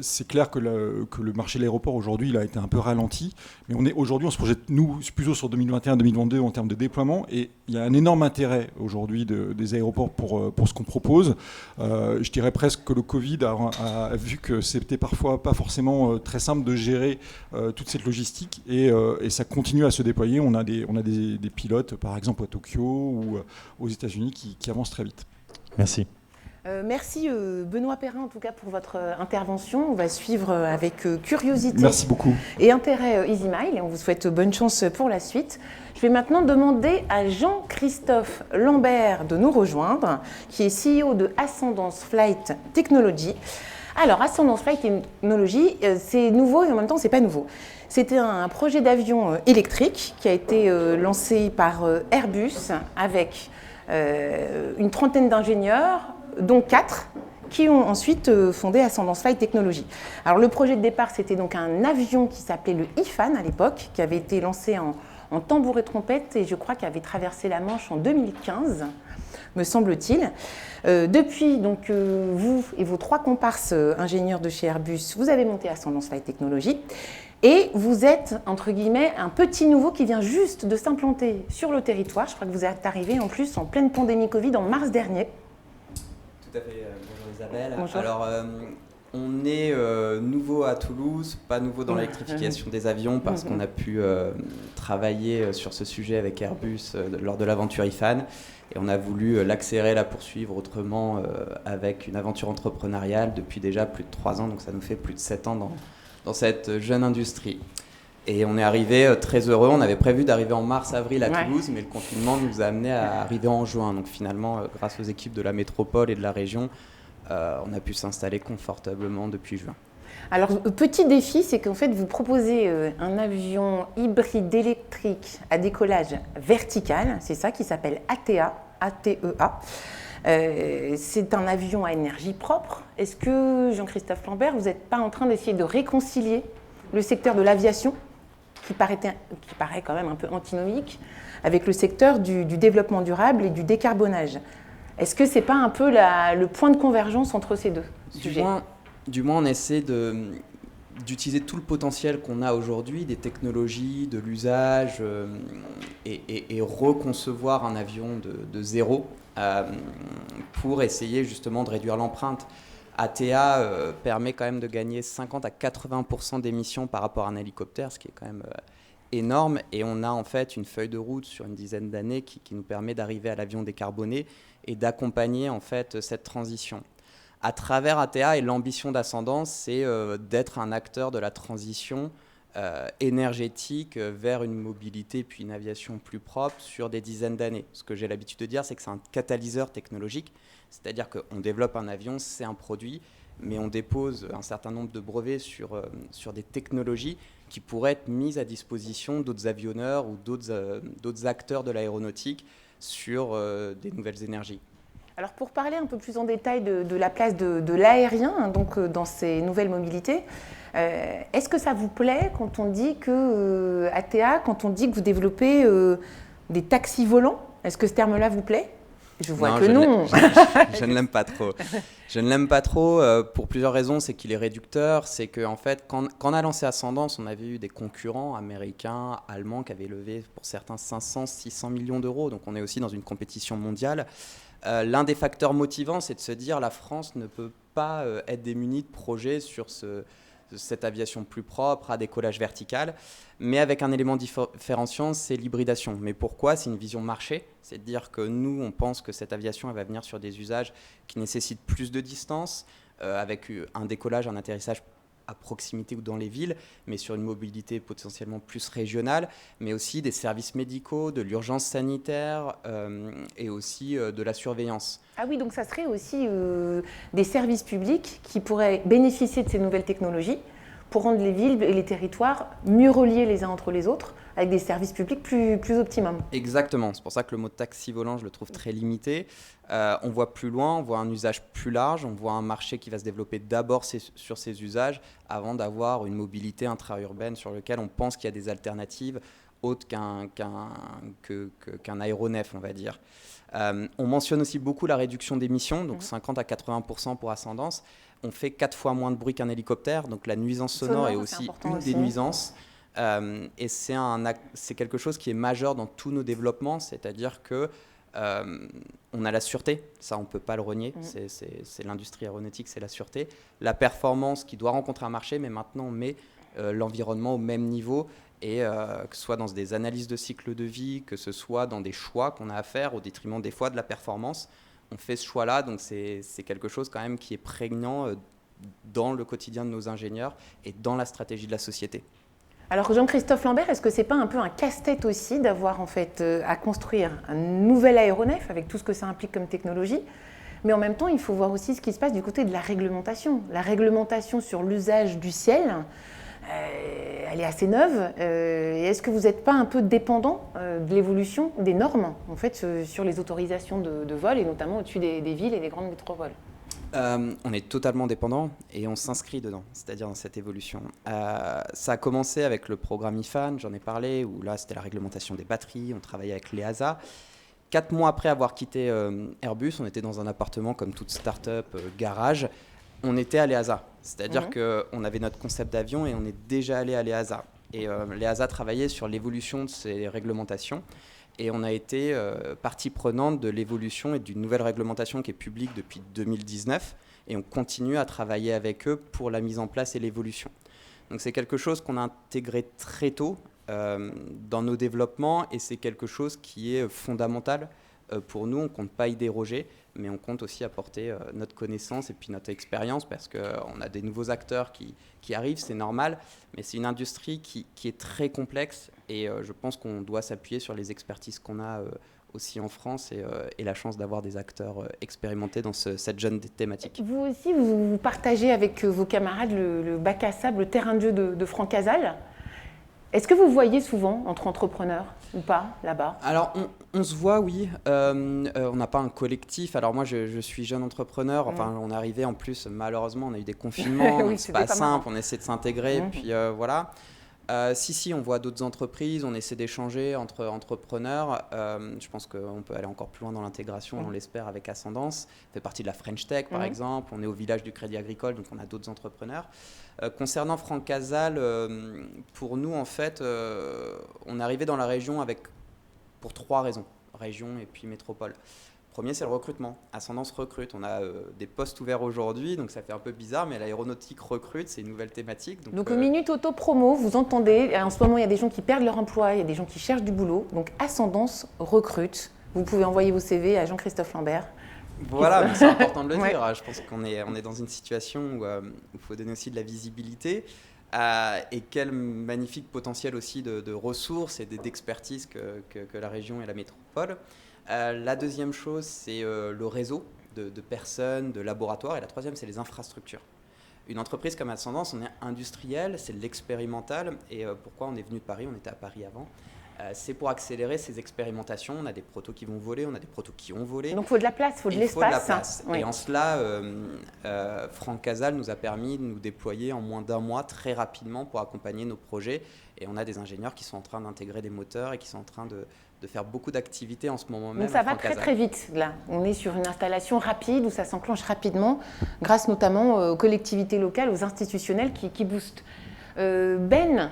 c'est clair que le marché de l'aéroport, aujourd'hui, il a été un peu ralenti. Mais aujourd'hui, on se projette, nous, plutôt sur 2021-2022 en termes de déploiement. Et il y a un énorme intérêt, aujourd'hui, des aéroports pour ce qu'on propose. Je dirais presque que le Covid a vu que c'était parfois pas forcément très simple de gérer toute cette logistique. Et ça continue à se déployer. On a des pilotes, par exemple, à Tokyo ou aux États-Unis qui avancent très vite. Merci. Merci Benoît Perrin en tout cas pour votre intervention. On va suivre avec curiosité Merci beaucoup. Et intérêt EasyMile et on vous souhaite bonne chance pour la suite. Je vais maintenant demander à Jean-Christophe Lambert de nous rejoindre, qui est CEO de Ascendance Flight Technology. Alors Ascendance Flight Technology, c'est nouveau et en même temps c'est pas nouveau. C'était un projet d'avion électrique qui a été lancé par Airbus avec une trentaine d'ingénieurs, dont 4 qui ont ensuite fondé Ascendance Flight Technology. Alors le projet de départ, c'était donc un avion qui s'appelait le IFAN à l'époque, qui avait été lancé en tambour et trompette et je crois qu'il avait traversé la Manche en 2015, me semble-t-il. Depuis, donc, vous et vos 3 comparses ingénieurs de chez Airbus, vous avez monté Ascendance Flight Technology et vous êtes, entre guillemets, un petit nouveau qui vient juste de s'implanter sur le territoire. Je crois que vous êtes arrivé en plus en pleine pandémie Covid en mars dernier. Tout à fait. Bonjour Isabelle. Bonjour. Alors, on est nouveau à Toulouse, pas nouveau dans l'électrification des avions parce qu'on a pu travailler sur ce sujet avec Airbus lors de l'aventure IFAN et on a voulu l'accélérer, la poursuivre autrement avec une aventure entrepreneuriale depuis déjà plus de 3 ans, donc ça nous fait plus de 7 ans dans cette jeune industrie. Et on est arrivé très heureux. On avait prévu d'arriver en mars-avril à Toulouse, mais le confinement nous a amené à arriver en juin. Donc finalement, grâce aux équipes de la métropole et de la région, on a pu s'installer confortablement depuis juin. Alors, petit défi, c'est qu'en fait, vous proposez un avion hybride électrique à décollage vertical. C'est ça qui s'appelle ATEA. C'est un avion à énergie propre. Est-ce que, Jean-Christophe Lambert, vous n'êtes pas en train d'essayer de réconcilier le secteur de l'aviation qui paraît quand même un peu antinomique, avec le secteur du développement durable et du décarbonage. Est-ce que ce n'est pas un peu le point de convergence entre ces deux sujets ? Du moins, on essaie d'utiliser tout le potentiel qu'on a aujourd'hui, des technologies, de l'usage, et reconcevoir un avion de zéro pour essayer justement de réduire l'empreinte. ATEA permet quand même de gagner 50 à 80% d'émissions par rapport à un hélicoptère, ce qui est quand même énorme. Et on a en fait une feuille de route sur une dizaine d'années qui nous permet d'arriver à l'avion décarboné et d'accompagner en fait cette transition. À travers ATEA, et l'ambition d'Ascendance, c'est d'être un acteur de la transition énergétique vers une mobilité puis une aviation plus propre sur des dizaines d'années. Ce que j'ai l'habitude de dire, c'est que c'est un catalyseur technologique. C'est-à-dire qu'on développe un avion, c'est un produit, mais on dépose un certain nombre de brevets sur des technologies qui pourraient être mises à disposition d'autres avionneurs ou d'autres acteurs de l'aéronautique sur des nouvelles énergies. Alors pour parler un peu plus en détail de la place de l'aérien donc, dans ces nouvelles mobilités, est-ce que ça vous plaît quand on dit que ATEA, quand on dit que vous développez des taxis volants ? Est-ce que ce terme-là vous plaît ? Je vois que non. Je ne l'aime pas trop. Je ne l'aime pas trop pour plusieurs raisons. C'est qu'il est réducteur. C'est qu'en fait, quand on a lancé Ascendance, on avait eu des concurrents américains, allemands qui avaient levé pour certains 500, 600 millions d'euros. Donc on est aussi dans une compétition mondiale. L'un des facteurs motivants, c'est de se dire la France ne peut pas être démunie de projets sur cette aviation plus propre, à décollage vertical, mais avec un élément différenciant, c'est l'hybridation. Mais pourquoi ? C'est une vision marché, c'est de dire que nous, on pense que cette aviation elle va venir sur des usages qui nécessitent plus de distance, avec un décollage, un atterrissage à proximité ou dans les villes, mais sur une mobilité potentiellement plus régionale, mais aussi des services médicaux, de l'urgence sanitaire et aussi de la surveillance. Ah oui, donc ça serait aussi des services publics qui pourraient bénéficier de ces nouvelles technologies pour rendre les villes et les territoires mieux reliés les uns entre les autres, avec des services publics plus optimums. Exactement, c'est pour ça que le mot taxi volant, je le trouve très limité. On voit plus loin, on voit un usage plus large, on voit un marché qui va se développer d'abord sur ces usages avant d'avoir une mobilité intra-urbaine sur laquelle on pense qu'il y a des alternatives autres qu'un aéronef, on va dire. On mentionne aussi beaucoup la réduction d'émissions, donc 50 à 80% pour Ascendance. On fait 4 fois moins de bruit qu'un hélicoptère, donc la nuisance sonore est aussi une des nuisances. Et c'est quelque chose qui est majeur dans tous nos développements, c'est-à-dire que on a la sûreté, ça on ne peut pas le renier, c'est l'industrie aéronautique, c'est la sûreté. La performance qui doit rencontrer un marché, mais maintenant on met l'environnement au même niveau, et que ce soit dans des analyses de cycle de vie, que ce soit dans des choix qu'on a à faire au détriment des fois de la performance, on fait ce choix-là, donc c'est quelque chose quand même qui est prégnant dans le quotidien de nos ingénieurs et dans la stratégie de la société. Alors Jean-Christophe Lambert, est-ce que c'est pas un peu un casse-tête aussi d'avoir en fait à construire un nouvel aéronef avec tout ce que ça implique comme technologie, mais en même temps il faut voir aussi ce qui se passe du côté de la réglementation. La réglementation sur l'usage du ciel, elle est assez neuve. Et est-ce que vous n'êtes pas un peu dépendant de l'évolution des normes en fait sur les autorisations de vol et notamment au-dessus des villes et des grandes métropoles ? On est totalement dépendant et on s'inscrit dedans, c'est-à-dire dans cette évolution. Ça a commencé avec le programme IFAN, j'en ai parlé, où là c'était la réglementation des batteries, on travaillait avec l'EASA. 4 mois après avoir quitté Airbus, on était dans un appartement comme toute start-up, garage, on était à l'EASA. C'est-à-dire qu'on avait notre concept d'avion et on est déjà allé à l'EASA. Et l'EASA travaillait sur l'évolution de ces réglementations. Et on a été partie prenante de l'évolution et d'une nouvelle réglementation qui est publique depuis 2019. Et on continue à travailler avec eux pour la mise en place et l'évolution. Donc c'est quelque chose qu'on a intégré très tôt dans nos développements et c'est quelque chose qui est fondamental pour nous. On ne compte pas y déroger, mais on compte aussi apporter notre connaissance et puis notre expérience parce qu'on a des nouveaux acteurs qui arrivent, c'est normal, mais c'est une industrie qui est très complexe et je pense qu'on doit s'appuyer sur les expertises qu'on a aussi en France et la chance d'avoir des acteurs expérimentés dans cette jeune thématique. Vous aussi, vous partagez avec vos camarades le bac à sable, le terrain de jeu de Franck Casal. Est-ce que vous voyez souvent entre entrepreneurs ou pas là-bas ? Alors, on se voit, oui. On n'a pas un collectif. Alors moi, je suis jeune entrepreneur. Enfin, on est arrivé en plus, malheureusement, on a eu des confinements. Oui, c'est pas simple, on essaie de s'intégrer. Puis voilà. Si, on voit d'autres entreprises, on essaie d'échanger entre entrepreneurs. Je pense qu'on peut aller encore plus loin dans l'intégration, on l'espère, avec Ascendance. On fait partie de la French Tech, par exemple. On est au village du Crédit Agricole, donc on a d'autres entrepreneurs. Concernant Franck Casal, pour nous, en fait, on est arrivé dans la région pour 3 raisons. Région et puis métropole. Premier, c'est le recrutement. Ascendance recrute. On a des postes ouverts aujourd'hui, donc ça fait un peu bizarre, mais l'aéronautique recrute, c'est une nouvelle thématique. Donc minute auto-promo, vous entendez, en ce moment, il y a des gens qui perdent leur emploi, il y a des gens qui cherchent du boulot. Donc Ascendance recrute. Vous pouvez envoyer vos CV à Jean-Christophe Lambert. Voilà, c'est important de le dire. Je pense qu'on est dans une situation où il faut donner aussi de la visibilité. Et quel magnifique potentiel aussi de ressources et d'expertise que la région et la métropole. La deuxième chose, c'est le réseau de personnes, de laboratoires. Et la troisième, c'est les infrastructures. Une entreprise comme Ascendance, on est industriel, c'est de l'expérimental. Et pourquoi on est venu de Paris ? On était à Paris avant. C'est pour accélérer ces expérimentations. On a des protos qui vont voler, on a des protos qui ont volé. Donc il faut de la place, il faut de l'espace. Et en cela, Franck Casal nous a permis de nous déployer en moins d'1 mois très rapidement pour accompagner nos projets. Et on a des ingénieurs qui sont en train d'intégrer des moteurs et qui sont en train de faire beaucoup d'activités en ce moment même. Donc ça va très très vite là. On est sur une installation rapide où ça s'enclenche rapidement grâce notamment aux collectivités locales, aux institutionnels qui boostent. Ben,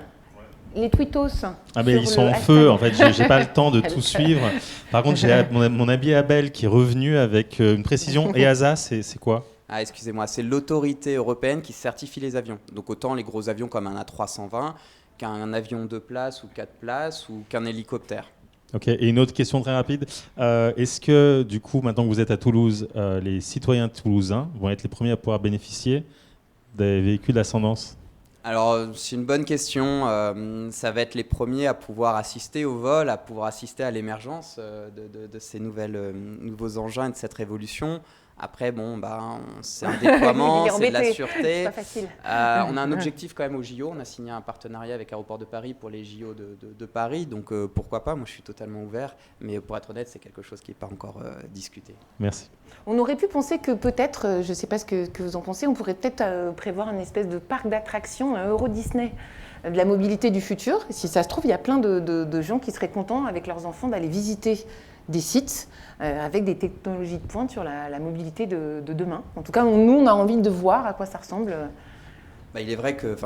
les tweetos. Ah mais ils sont en feu, en fait, j'ai pas le temps de tout suivre. Par contre, j'ai mon ami Abel qui est revenu avec une précision. EASA, c'est quoi ? Ah, excusez-moi, c'est l'autorité européenne qui certifie les avions. Donc autant les gros avions comme un A320 qu'un avion 2 places ou 4 places ou qu'un hélicoptère. Ok, et une autre question très rapide. Est-ce que, du coup, maintenant que vous êtes à Toulouse, les citoyens toulousains vont être les premiers à pouvoir bénéficier des véhicules d'ascendance ? Alors, c'est une bonne question. Ça va être les premiers à pouvoir assister au vol, à pouvoir assister à l'émergence de ces nouveaux engins et de cette révolution. Après, c'est un déploiement, c'est de la sûreté. C'est pas facile. On a un objectif quand même au JO. On a signé un partenariat avec Aéroport de Paris pour les JO de Paris. Donc, pourquoi pas ? Moi, je suis totalement ouvert. Mais pour être honnête, c'est quelque chose qui n'est pas encore discuté. Merci. On aurait pu penser que peut-être, je ne sais pas ce que vous en pensez, on pourrait peut-être prévoir une espèce de parc d'attractions, un Euro Disney de la mobilité du futur. Si ça se trouve, il y a plein de gens qui seraient contents avec leurs enfants d'aller visiter des sites avec des technologies de pointe sur la mobilité de demain. En tout cas, nous, on a envie de voir à quoi ça ressemble. Il est vrai que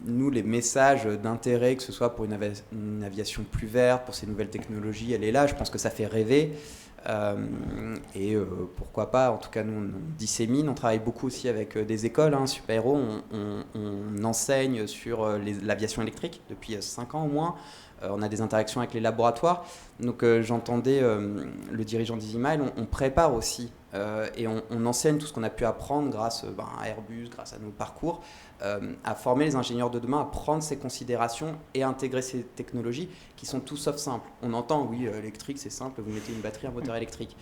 nous, les messages d'intérêt, que ce soit pour une aviation plus verte, pour ces nouvelles technologies, elle est là. Je pense que ça fait rêver. Pourquoi pas, en tout cas, nous, on dissémine. On travaille beaucoup aussi avec des écoles. Super Héros, on enseigne sur l'aviation électrique depuis 5 ans au moins. On a des interactions avec les laboratoires. Donc j'entendais le dirigeant d'EasyMile, on prépare aussi et on enseigne tout ce qu'on a pu apprendre grâce à Airbus, grâce à nos parcours, à former les ingénieurs de demain à prendre ces considérations et à intégrer ces technologies qui sont tout sauf simples. On entend, oui, électrique c'est simple, vous mettez une batterie, un moteur électrique.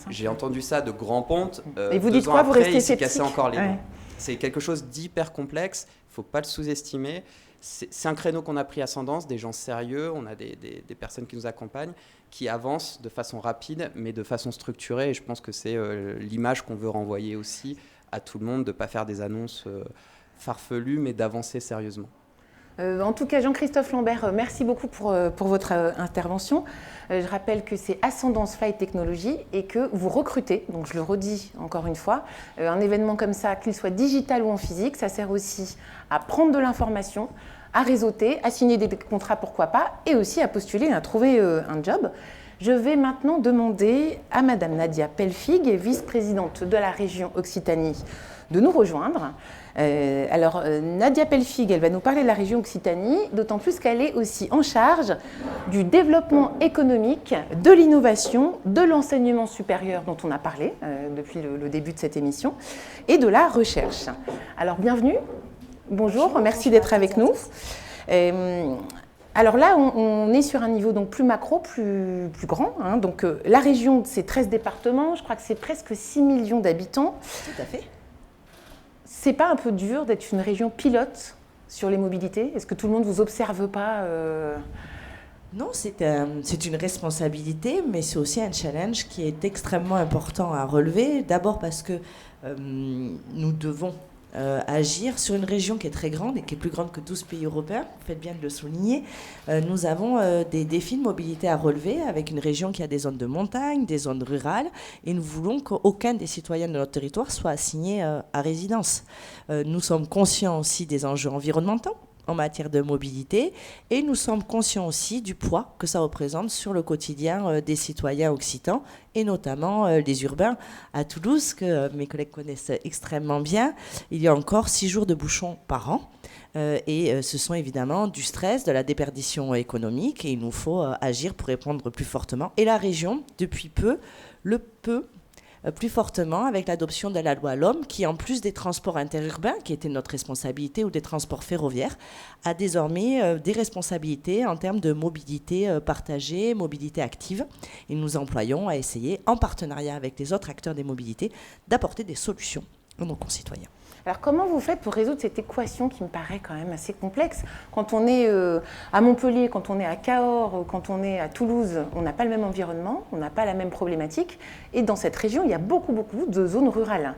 J'ai entendu ça de grands pontes. Et vous dites quoi, vous restez il s'est sceptique. cassé encore les dents. C'est quelque chose d'hyper complexe, il ne faut pas le sous-estimer. C'est un créneau qu'on a pris ascendance, des gens sérieux, on a des personnes qui nous accompagnent, qui avancent de façon rapide, mais de façon structurée. Et je pense que c'est l'image qu'on veut renvoyer aussi à tout le monde, de ne pas faire des annonces farfelues, mais d'avancer sérieusement. En tout cas, Jean-Christophe Lambert, merci beaucoup pour votre intervention. Je rappelle que c'est Ascendance Flight Technology et que vous recrutez, donc je le redis encore une fois, un événement comme ça, qu'il soit digital ou en physique, ça sert aussi à prendre de l'information, à réseauter, à signer des contrats, pourquoi pas, et aussi à postuler, à trouver un job. Je vais maintenant demander à Madame Nadia Pelfig, vice-présidente de la région Occitanie, de nous rejoindre. Nadia Pelfig, elle va nous parler de la région Occitanie, d'autant plus qu'elle est aussi en charge du développement économique, de l'innovation, de l'enseignement supérieur dont on a parlé depuis le début de cette émission, et de la recherche. Alors bienvenue, bonjour, merci d'être avec nous. Alors là, on est sur un niveau donc plus macro, plus grand. Donc la région, c'est 13 départements, je crois que c'est presque 6 millions d'habitants. Tout à fait. C'est pas un peu dur d'être une région pilote sur les mobilités ? Est-ce que tout le monde vous observe pas Non, c'est une responsabilité, mais c'est aussi un challenge qui est extrêmement important à relever. D'abord parce que nous devons agir sur une région qui est très grande et qui est plus grande que 12 pays européens, vous faites bien de le souligner. Nous avons des défis de mobilité à relever avec une région qui a des zones de montagne, des zones rurales, et nous voulons qu'aucun des citoyens de notre territoire soit assigné à résidence. Nous sommes conscients aussi des enjeux environnementaux en matière de mobilité et nous sommes conscients aussi du poids que ça représente sur le quotidien des citoyens occitans et notamment les urbains. À Toulouse, que mes collègues connaissent extrêmement bien, il y a encore 6 jours de bouchons par an. Et ce sont évidemment du stress, de la déperdition économique, et il nous faut agir pour répondre plus fortement. Et la région, depuis peu, le peut plus fortement avec l'adoption de la loi LOM, qui, en plus des transports interurbains, qui étaient notre responsabilité, ou des transports ferroviaires, a désormais des responsabilités en termes de mobilité partagée, mobilité active. Et nous employons à essayer, en partenariat avec les autres acteurs des mobilités, d'apporter des solutions nos concitoyens. Alors comment vous faites pour résoudre cette équation qui me paraît quand même assez complexe? Quand on est à Montpellier, quand on est à Cahors, quand on est à Toulouse, on n'a pas le même environnement, on n'a pas la même problématique. Et dans cette région, il y a beaucoup de zones rurales.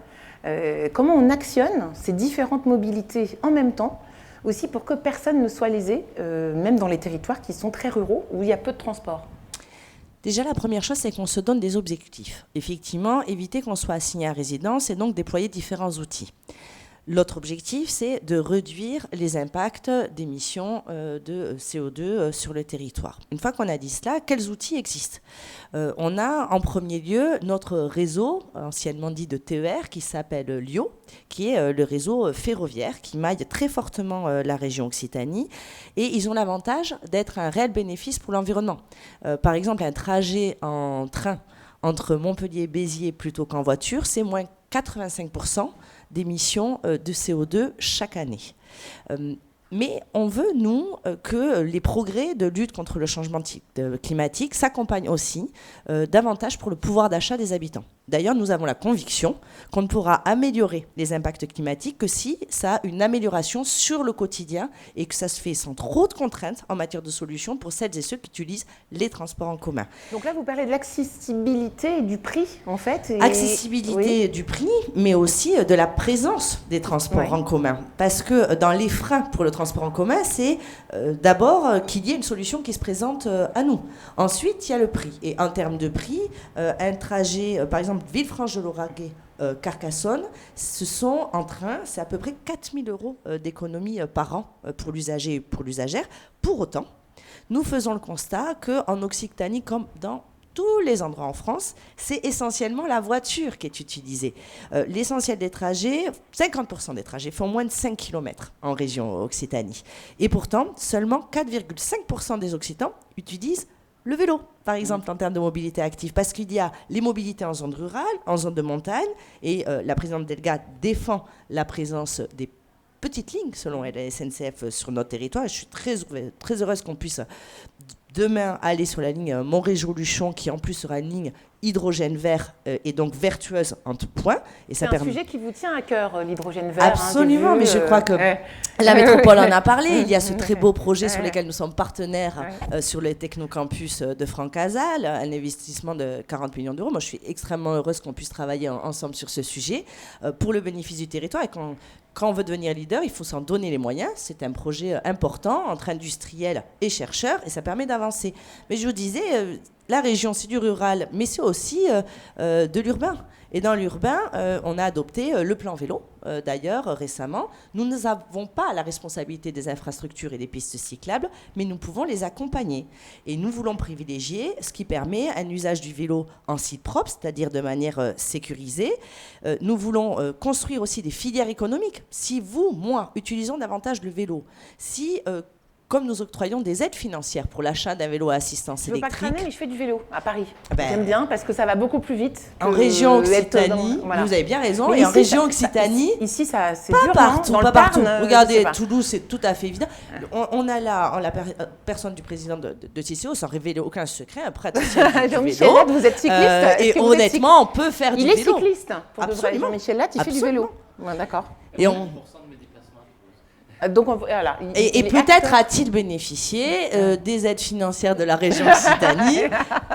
Comment on actionne ces différentes mobilités en même temps, aussi pour que personne ne soit lésé, même dans les territoires qui sont très ruraux, où il y a peu de transport? Déjà, la première chose, c'est qu'on se donne des objectifs. Effectivement, éviter qu'on soit assigné à résidence et donc déployer différents outils. L'autre objectif, c'est de réduire les impacts d'émissions de CO2 sur le territoire. Une fois qu'on a dit cela, quels outils existent? On a en premier lieu notre réseau, anciennement dit de TER, qui s'appelle LIO, qui est le réseau ferroviaire qui maille très fortement la région Occitanie. Et ils ont l'avantage d'être un réel bénéfice pour l'environnement. Par exemple, un trajet en train entre Montpellier et Béziers plutôt qu'en voiture, c'est moins 85% d'émissions de CO2 chaque année. Mais on veut, nous, que les progrès de lutte contre le changement climatique s'accompagnent aussi davantage pour le pouvoir d'achat des habitants. D'ailleurs, nous avons la conviction qu'on ne pourra améliorer les impacts climatiques que si ça a une amélioration sur le quotidien et que ça se fait sans trop de contraintes en matière de solutions pour celles et ceux qui utilisent les transports en commun. Donc là, vous parlez de l'accessibilité et du prix, en fait. Accessibilité du prix, mais aussi de la présence des transports en commun. Parce que dans les freins pour le transport en commun, c'est d'abord qu'il y ait une solution qui se présente à nous. Ensuite, il y a le prix. Et en termes de prix, un trajet, par exemple, Villefranche-de-Lauragais, Carcassonne, ce sont en train, c'est à peu près 4 000 € d'économie par an pour l'usager et pour l'usagère. Pour autant, nous faisons le constat qu'en Occitanie, comme dans tous les endroits en France, c'est essentiellement la voiture qui est utilisée. L'essentiel des trajets, 50% des trajets font moins de 5 km en région Occitanie. Et pourtant, seulement 4,5% des Occitans utilisent le vélo, par exemple, en termes de mobilité active, parce qu'il y a les mobilités en zone rurale, en zone de montagne, et la présidente Delga défend la présence des petites lignes, selon la SNCF, sur notre territoire. Je suis très heureuse qu'on puisse demain aller sur la ligne Montrégeau-Luchon, qui en plus sera une ligne hydrogène vert et donc vertueuse en tout point. C'est un sujet qui vous tient à cœur, l'hydrogène vert. Absolument, mais je crois que la métropole en a parlé. Il y a ce très beau projet sur lequel nous sommes partenaires sur le technocampus de Francazal, un investissement de 40 millions d'euros. Moi, je suis extrêmement heureuse qu'on puisse travailler ensemble sur ce sujet pour le bénéfice du territoire. Et quand on veut devenir leader, il faut s'en donner les moyens. C'est un projet important entre industriels et chercheurs, et ça permet d'avancer. Mais je vous disais, la région, c'est du rural, mais c'est aussi de l'urbain. Et dans l'urbain, on a adopté le plan vélo, d'ailleurs, récemment. Nous n'avons pas la responsabilité des infrastructures et des pistes cyclables, mais nous pouvons les accompagner. Et nous voulons privilégier ce qui permet un usage du vélo en site propre, c'est-à-dire de manière sécurisée. Nous voulons construire aussi des filières économiques. Si vous, moi, utilisons davantage le vélo, si comme nous octroyons des aides financières pour l'achat d'un vélo à assistance électrique. Je ne veux pas crâner, mais je fais du vélo à Paris. J'aime bien parce que ça va beaucoup plus vite. En région Occitanie, voilà. Vous avez bien raison, mais et en région Occitanie, ici ça c'est pas dur, partout, dans pas le partout. Tarn, Regardez, Toulouse, c'est tout à fait évident. On a là, en la personne du président de TCO, sans révéler aucun secret, un praticien du Jean-Michel vélo. Latte, vous êtes cycliste. Et honnêtement, on peut faire du vélo. Il est cycliste, pour de vrai. Jean-Michel Latte, il fait du vélo. Ouais, d'accord. Et on... Donc, voilà, et peut-être a-t-il bénéficié des aides financières de la région Occitanie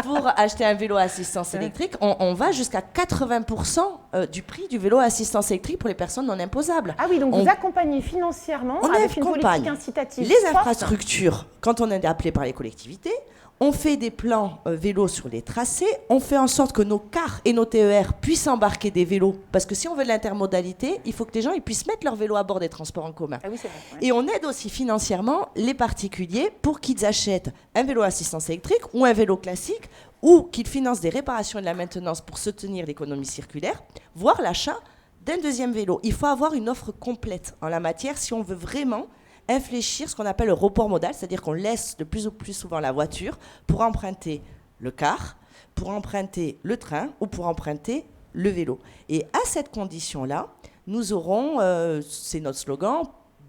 pour acheter un vélo à assistance électrique. On va jusqu'à 80% du prix du vélo à assistance électrique pour les personnes non imposables. Ah oui, donc vous accompagnez financièrement avec une politique incitative. Les infrastructures, quand on est appelé par les collectivités, on fait des plans vélos sur les tracés, on fait en sorte que nos cars et nos TER puissent embarquer des vélos. Parce que si on veut de l'intermodalité, il faut que les gens ils puissent mettre leur vélo à bord des transports en commun. Ah oui, c'est vrai, ouais. Et on aide aussi financièrement les particuliers pour qu'ils achètent un vélo à assistance électrique ou un vélo classique, ou qu'ils financent des réparations et de la maintenance pour soutenir l'économie circulaire, voire l'achat d'un deuxième vélo. Il faut avoir une offre complète en la matière si on veut vraiment infléchir ce qu'on appelle le report modal, c'est-à-dire qu'on laisse de plus en plus souvent la voiture pour emprunter le car, pour emprunter le train ou pour emprunter le vélo. Et à cette condition-là, nous aurons, c'est notre slogan,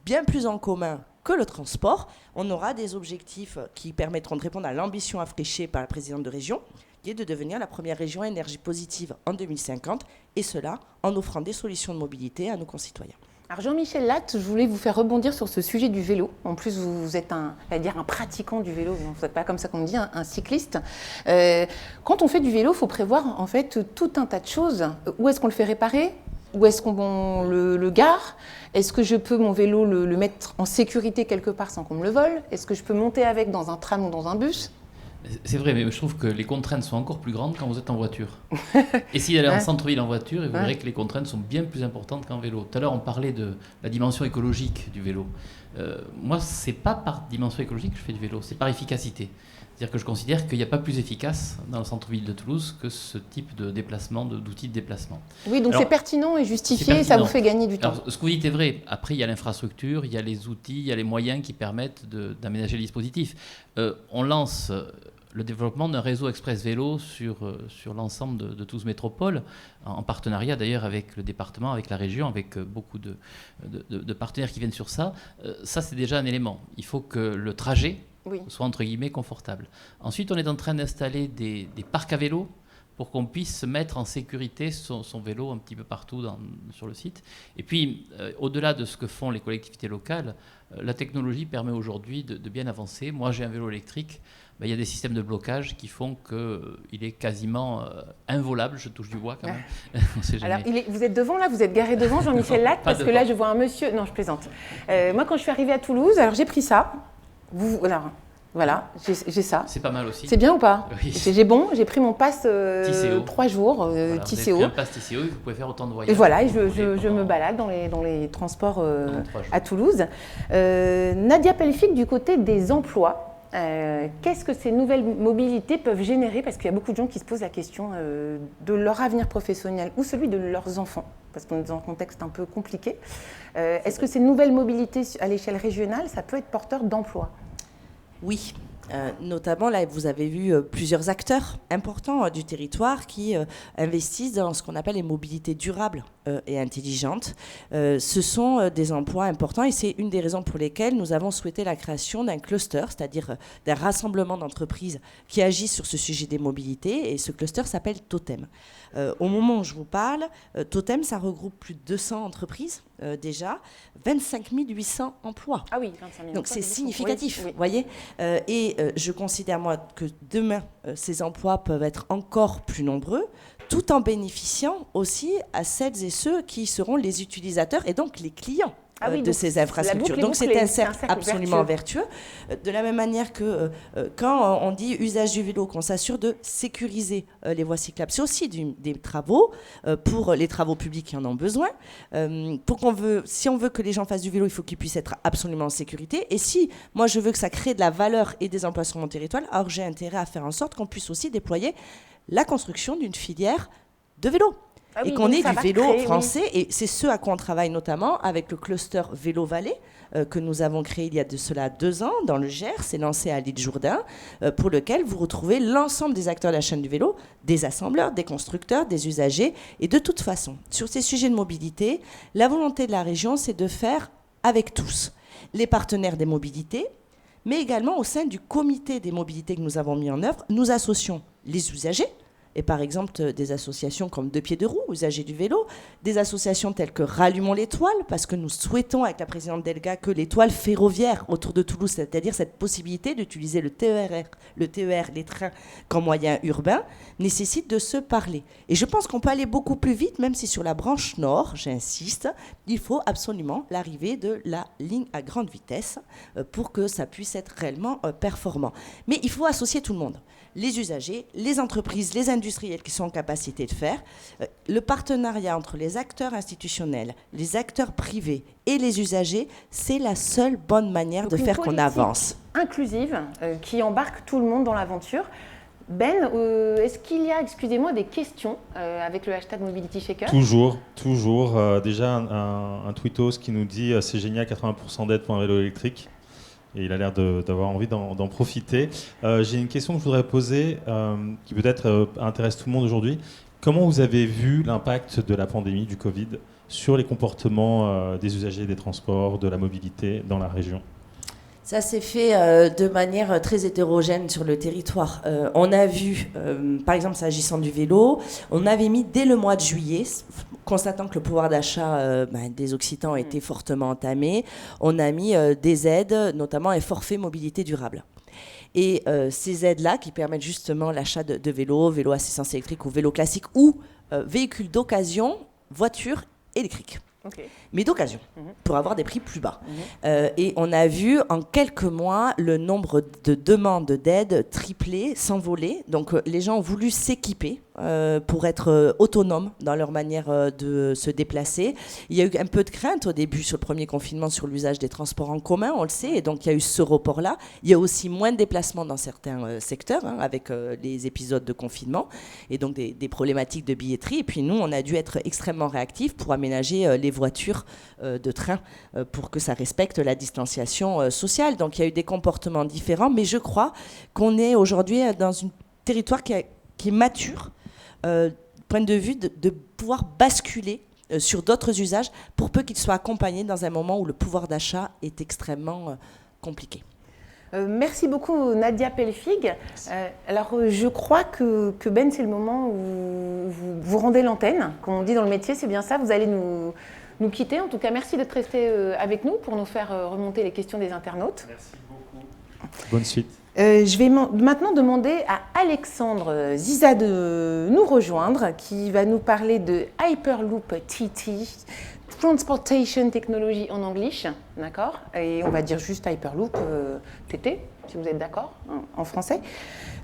bien plus en commun que le transport. On aura des objectifs qui permettront de répondre à l'ambition affichée par la présidente de région, qui est de devenir la première région à énergie positive en 2050, et cela en offrant des solutions de mobilité à nos concitoyens. Alors Jean-Michel Latte, je voulais vous faire rebondir sur ce sujet du vélo. En plus, vous êtes un pratiquant du vélo, vous n'êtes pas comme ça qu'on dit, un cycliste. Quand on fait du vélo, il faut prévoir en fait tout un tas de choses. Où est-ce qu'on le fait réparer ? Où est-ce qu'on le gare ? Est-ce que je peux mon vélo le mettre en sécurité quelque part sans qu'on me le vole ? Est-ce que je peux monter avec dans un tram ou dans un bus ? C'est vrai, mais je trouve que les contraintes sont encore plus grandes quand vous êtes en voiture. Et si vous allez en centre-ville en voiture, vous verrez que les contraintes sont bien plus importantes qu'en vélo. Tout à l'heure, on parlait de la dimension écologique du vélo. Moi, c'est pas par dimension écologique que je fais du vélo, c'est par efficacité. C'est-à-dire que je considère qu'il n'y a pas plus efficace dans le centre-ville de Toulouse que ce type de déplacement, d'outils de déplacement. Oui, donc c'est pertinent et justifié, ça vous fait gagner du temps. Alors, ce que vous dites est vrai. Après, il y a l'infrastructure, il y a les outils, il y a les moyens qui permettent d'aménager le dispositif. On lance le développement d'un réseau express vélo sur l'ensemble de Toulouse Métropole, en partenariat d'ailleurs avec le département, avec la région, avec beaucoup de partenaires qui viennent sur ça. Ça, c'est déjà un élément. Il faut que le trajet soit entre guillemets confortable. Ensuite, on est en train d'installer des parcs à vélo pour qu'on puisse se mettre en sécurité son vélo un petit peu partout sur le site. Et puis, au-delà de ce que font les collectivités locales, la technologie permet aujourd'hui de bien avancer. Moi, j'ai un vélo électrique. Il y a des systèmes de blocage qui font qu'il est quasiment involable. Je touche du bois quand même. On sait jamais. Alors, vous êtes devant là, vous êtes garé devant Jean-Michel Latte, parce que là, je vois un monsieur. Non, je plaisante. Moi, quand je suis arrivée à Toulouse, alors j'ai pris ça. Alors, voilà, j'ai ça. C'est pas mal aussi. C'est bien ou pas ? Oui. J'ai pris mon pass 3 jours, voilà, TCO. Vous avez pris un pass TCO et vous pouvez faire autant de voyages. Et voilà, je me balade dans les transports à Toulouse. Nadia Pelfic, du côté des emplois, qu'est-ce que ces nouvelles mobilités peuvent générer ? Parce qu'il y a beaucoup de gens qui se posent la question de leur avenir professionnel ou celui de leurs enfants, parce qu'on est dans un contexte un peu compliqué. Est-ce que ces nouvelles mobilités à l'échelle régionale, ça peut être porteur d'emplois ? Oui. Notamment, là, vous avez vu plusieurs acteurs importants du territoire qui investissent dans ce qu'on appelle les mobilités durables et intelligentes. Ce sont des emplois importants et c'est une des raisons pour lesquelles nous avons souhaité la création d'un cluster, c'est-à-dire d'un rassemblement d'entreprises qui agissent sur ce sujet des mobilités, et ce cluster s'appelle Totem. Au moment où je vous parle, Totem, ça regroupe plus de 200 entreprises déjà, 25 800 emplois. Ah oui, 25 000. Donc c'est significatif, oui. vous voyez. Je considère, moi, que demain, ces emplois peuvent être encore plus nombreux, tout en bénéficiant aussi à celles et ceux qui seront les utilisateurs et donc les clients de ces infrastructures. Donc c'est un cercle absolument vertueux. De la même manière que quand on dit usage du vélo, qu'on s'assure de sécuriser les voies cyclables, c'est aussi des travaux pour les travaux publics qui en ont besoin. Si on veut que les gens fassent du vélo, il faut qu'ils puissent être absolument en sécurité. Et si moi je veux que ça crée de la valeur et des emplois sur mon territoire, alors j'ai intérêt à faire en sorte qu'on puisse aussi déployer la construction d'une filière de vélo. Et qu'on ait du vélo français, et c'est ce à quoi on travaille notamment avec le cluster Vélo Vallée que nous avons créé il y a de cela 2 ans dans le Gers, c'est lancé à l'île Jourdain, pour lequel vous retrouvez l'ensemble des acteurs de la chaîne du vélo, des assembleurs, des constructeurs, des usagers. Et de toute façon, sur ces sujets de mobilité, la volonté de la région, c'est de faire avec tous les partenaires des mobilités, mais également au sein du comité des mobilités que nous avons mis en œuvre, nous associons les usagers, et par exemple des associations comme Deux Pieds Deux Roues, usagers du vélo, des associations telles que Rallumons l'étoile, parce que nous souhaitons avec la présidente Delga que l'étoile ferroviaire autour de Toulouse, c'est-à-dire cette possibilité d'utiliser le TER, les trains comme moyen urbain, nécessite de se parler. Et je pense qu'on peut aller beaucoup plus vite, même si sur la branche nord, j'insiste, il faut absolument l'arrivée de la ligne à grande vitesse pour que ça puisse être réellement performant. Mais il faut associer tout le monde. Les usagers, les entreprises, les industriels qui sont en capacité de faire. Le partenariat entre les acteurs institutionnels, les acteurs privés et les usagers, c'est la seule bonne manière de faire qu'on avance. Inclusive, qui embarque tout le monde dans l'aventure. Ben, est-ce qu'il y a, excusez-moi, des questions avec le hashtag MobilityShaker ? Toujours. Déjà un tweetos qui nous dit « C'est génial, 80% d'aide pour un vélo électrique ». Et il a l'air d'avoir envie d'en profiter. J'ai une question que je voudrais poser, qui peut-être intéresse tout le monde aujourd'hui. Comment vous avez vu l'impact de la pandémie du Covid sur les comportements des usagers des transports, de la mobilité dans la région ? Ça s'est fait de manière très hétérogène sur le territoire. On a vu, par exemple, s'agissant du vélo, on avait mis dès le mois de juillet, constatant que le pouvoir d'achat des Occitans était fortement entamé, on a mis des aides, notamment un forfait mobilité durable. Et ces aides-là, qui permettent justement l'achat de vélos, vélos à assistance électrique ou vélos classiques ou véhicules d'occasion, voitures électriques. Okay. Mais d'occasion, pour avoir des prix plus bas. Et on a vu en quelques mois le nombre de demandes d'aide tripler, s'envoler. Donc les gens ont voulu s'équiper pour être autonomes dans leur manière de se déplacer. Il y a eu un peu de crainte au début sur le premier confinement sur l'usage des transports en commun, on le sait, et donc il y a eu ce report-là. Il y a aussi moins de déplacements dans certains secteurs, avec les épisodes de confinement, et donc des problématiques de billetterie. Et puis nous, on a dû être extrêmement réactifs pour aménager les voitures de train pour que ça respecte la distanciation sociale. Donc il y a eu des comportements différents, mais je crois qu'on est aujourd'hui dans un territoire qui est mature, point de vue de pouvoir basculer sur d'autres usages, pour peu qu'ils soient accompagnés dans un moment où le pouvoir d'achat est extrêmement compliqué. Merci beaucoup Nadia Pelfig. Alors je crois que Ben, c'est le moment où vous rendez l'antenne, comme on dit dans le métier, c'est bien ça, vous allez nous quitter. En tout cas, merci d'être resté avec nous pour nous faire remonter les questions des internautes. Merci beaucoup. Bonne suite. Je vais maintenant demander à Alexandre Ziza de nous rejoindre, qui va nous parler de Hyperloop TT, Transportation Technology en anglais, d'accord? Et on va dire juste Hyperloop TT, si vous êtes d'accord, en français.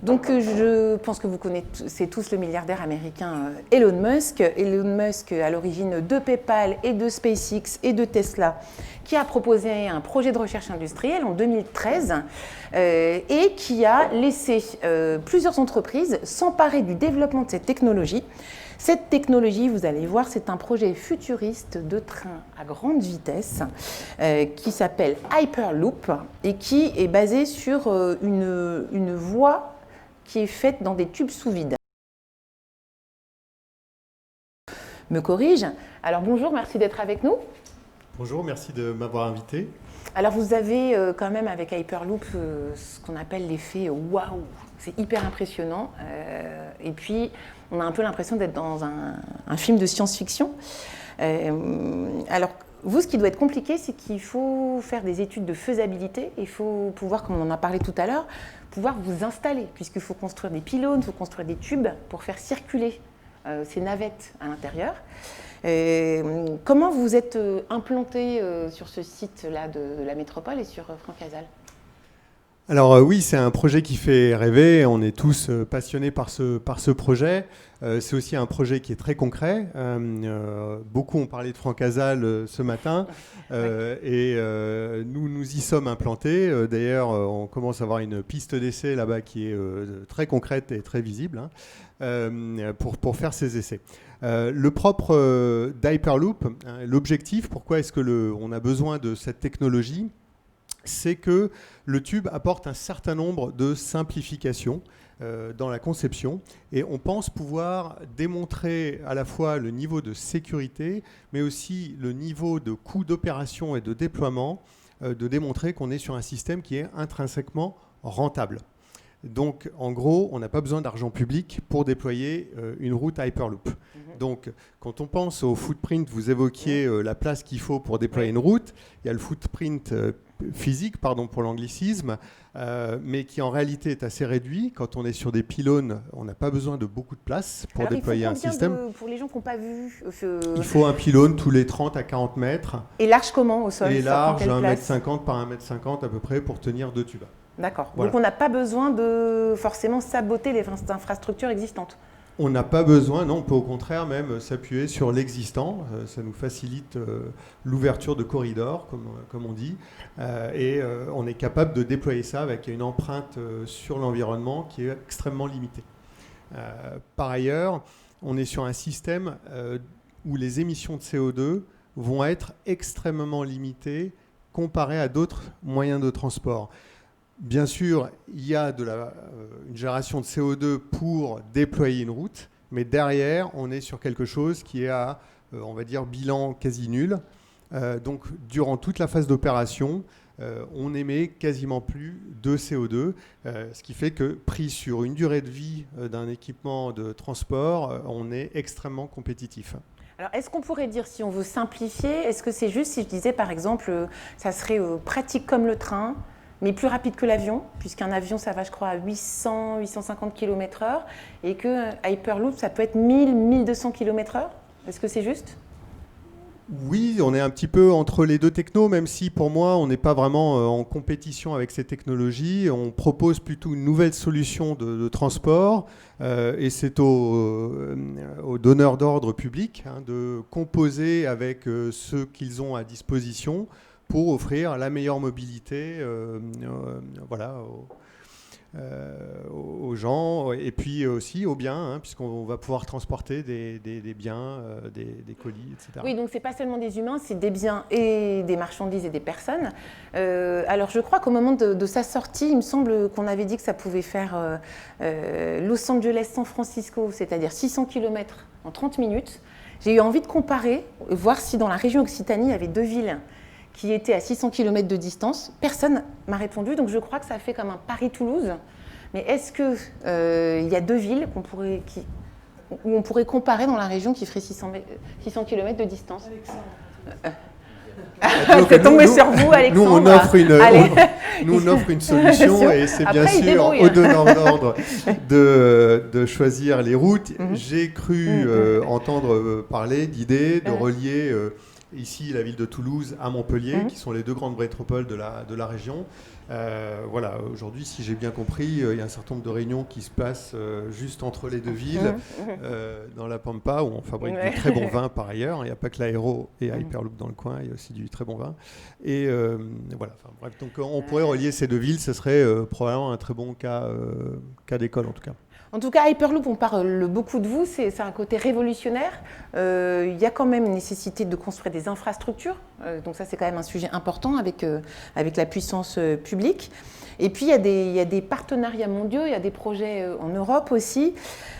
Donc je pense que vous connaissez tous le milliardaire américain Elon Musk. Elon Musk, à l'origine de PayPal et de SpaceX et de Tesla, qui a proposé un projet de recherche industrielle en 2013 et qui a laissé plusieurs entreprises s'emparer du développement de cette technologie. Cette technologie, vous allez voir, c'est un projet futuriste de train à grande vitesse qui s'appelle Hyperloop et qui est basé sur une voie qui est faite dans des tubes sous vide. Me corrige. Alors bonjour, merci d'être avec nous. Bonjour, merci de m'avoir invité. Alors vous avez quand même avec Hyperloop ce qu'on appelle l'effet waouh, c'est hyper impressionnant. Et puis on a un peu l'impression d'être dans un film de science-fiction. Alors vous, ce qui doit être compliqué, c'est qu'il faut faire des études de faisabilité. Il faut pouvoir, comme on en a parlé tout à l'heure, pouvoir vous installer, puisqu'il faut construire des pylônes, il faut construire des tubes pour faire circuler ces navettes à l'intérieur. Comment vous êtes implanté sur ce site-là de la métropole et sur Francazal ? Alors oui, c'est un projet qui fait rêver, on est tous passionnés par ce projet. C'est aussi un projet qui est très concret. Beaucoup ont parlé de Francazal ce matin et nous y sommes implantés. D'ailleurs, on commence à avoir une piste d'essai là-bas qui est très concrète et très visible pour faire ces essais. Le propre d'Hyperloop, l'objectif, pourquoi est-ce qu'on a besoin de cette technologie ? C'est que le tube apporte un certain nombre de simplifications dans la conception et on pense pouvoir démontrer à la fois le niveau de sécurité mais aussi le niveau de coût d'opération et de déploiement, de démontrer qu'on est sur un système qui est intrinsèquement rentable. Donc en gros, on n'a pas besoin d'argent public pour déployer une route Hyperloop. Donc quand on pense au footprint, vous évoquiez la place qu'il faut pour déployer une route, il y a le footprint physique, pardon pour l'anglicisme, mais qui en réalité est assez réduit. Quand on est sur des pylônes, on n'a pas besoin de beaucoup de place pour déployer un système. Pour les gens qui n'ont pas vu... Il faut un pylône tous les 30 à 40 mètres. Et large comment au sol? Et large, 1,50 m par 1,50 m à peu près pour tenir 2 tubes. D'accord. Voilà. Donc on n'a pas besoin de forcément saboter les infrastructures existantes. On n'a pas besoin, non, on peut au contraire même s'appuyer sur l'existant. Ça nous facilite l'ouverture de corridors, comme on dit. Et on est capable de déployer ça avec une empreinte sur l'environnement qui est extrêmement limitée. Par ailleurs, on est sur un système où les émissions de CO2 vont être extrêmement limitées comparées à d'autres moyens de transport. Bien sûr, il y a une génération de CO2 pour déployer une route, mais derrière, on est sur quelque chose qui est à, on va dire, bilan quasi nul. Donc, durant toute la phase d'opération, on n'émet quasiment plus de CO2, ce qui fait que pris sur une durée de vie d'un équipement de transport, on est extrêmement compétitif. Alors, est-ce qu'on pourrait dire, si on veut simplifier, est-ce que c'est juste si je disais, par exemple, ça serait pratique comme le train, mais plus rapide que l'avion, puisqu'un avion, ça va, je crois, à 800, 850 km/h, et que Hyperloop, ça peut être 1000, 1200 km/h. Est-ce que c'est juste ? Oui, on est un petit peu entre les deux technos, même si pour moi, on n'est pas vraiment en compétition avec ces technologies. On propose plutôt une nouvelle solution de transport, et c'est aux donneurs d'ordre public de composer avec ceux qu'ils ont à disposition pour offrir la meilleure mobilité aux gens, et puis aussi aux biens, puisqu'on va pouvoir transporter des biens, des colis, etc. Oui, donc ce n'est pas seulement des humains, c'est des biens et des marchandises et des personnes. Alors je crois qu'au moment de sa sortie, il me semble qu'on avait dit que ça pouvait faire Los Angeles-San Francisco, c'est-à-dire 600 km en 30 minutes. J'ai eu envie de comparer, voir si dans la région Occitanie, il y avait deux villes qui étaient à 600 km de distance. Personne m'a répondu, donc je crois que ça fait comme un Paris-Toulouse. Mais est-ce qu'il y a deux villes où on pourrait comparer dans la région qui ferait 600 km de distance? C'est tombé sur vous, Alexandre. Nous, on offre une solution, et c'est bien sûr aux donneurs d'ordre de choisir les routes. J'ai cru entendre parler d'idées de relier ici la ville de Toulouse à Montpellier, qui sont les deux grandes métropoles de la région. Voilà, aujourd'hui, si j'ai bien compris, il y a un certain nombre de réunions qui se passent juste entre les deux villes, dans la Pampa, où on fabrique du très bon vin par ailleurs. Il n'y a pas que l'Aéro et Hyperloop dans le coin, il y a aussi du très bon vin. Et voilà, bref, donc on pourrait relier ces deux villes, ce serait probablement un très bon cas d'école en tout cas. En tout cas, Hyperloop, on parle beaucoup de vous, c'est un côté révolutionnaire. Il y a quand même nécessité de construire des infrastructures, donc ça c'est quand même un sujet important avec la puissance publique. Et puis il y a des partenariats mondiaux, il y a des projets en Europe aussi.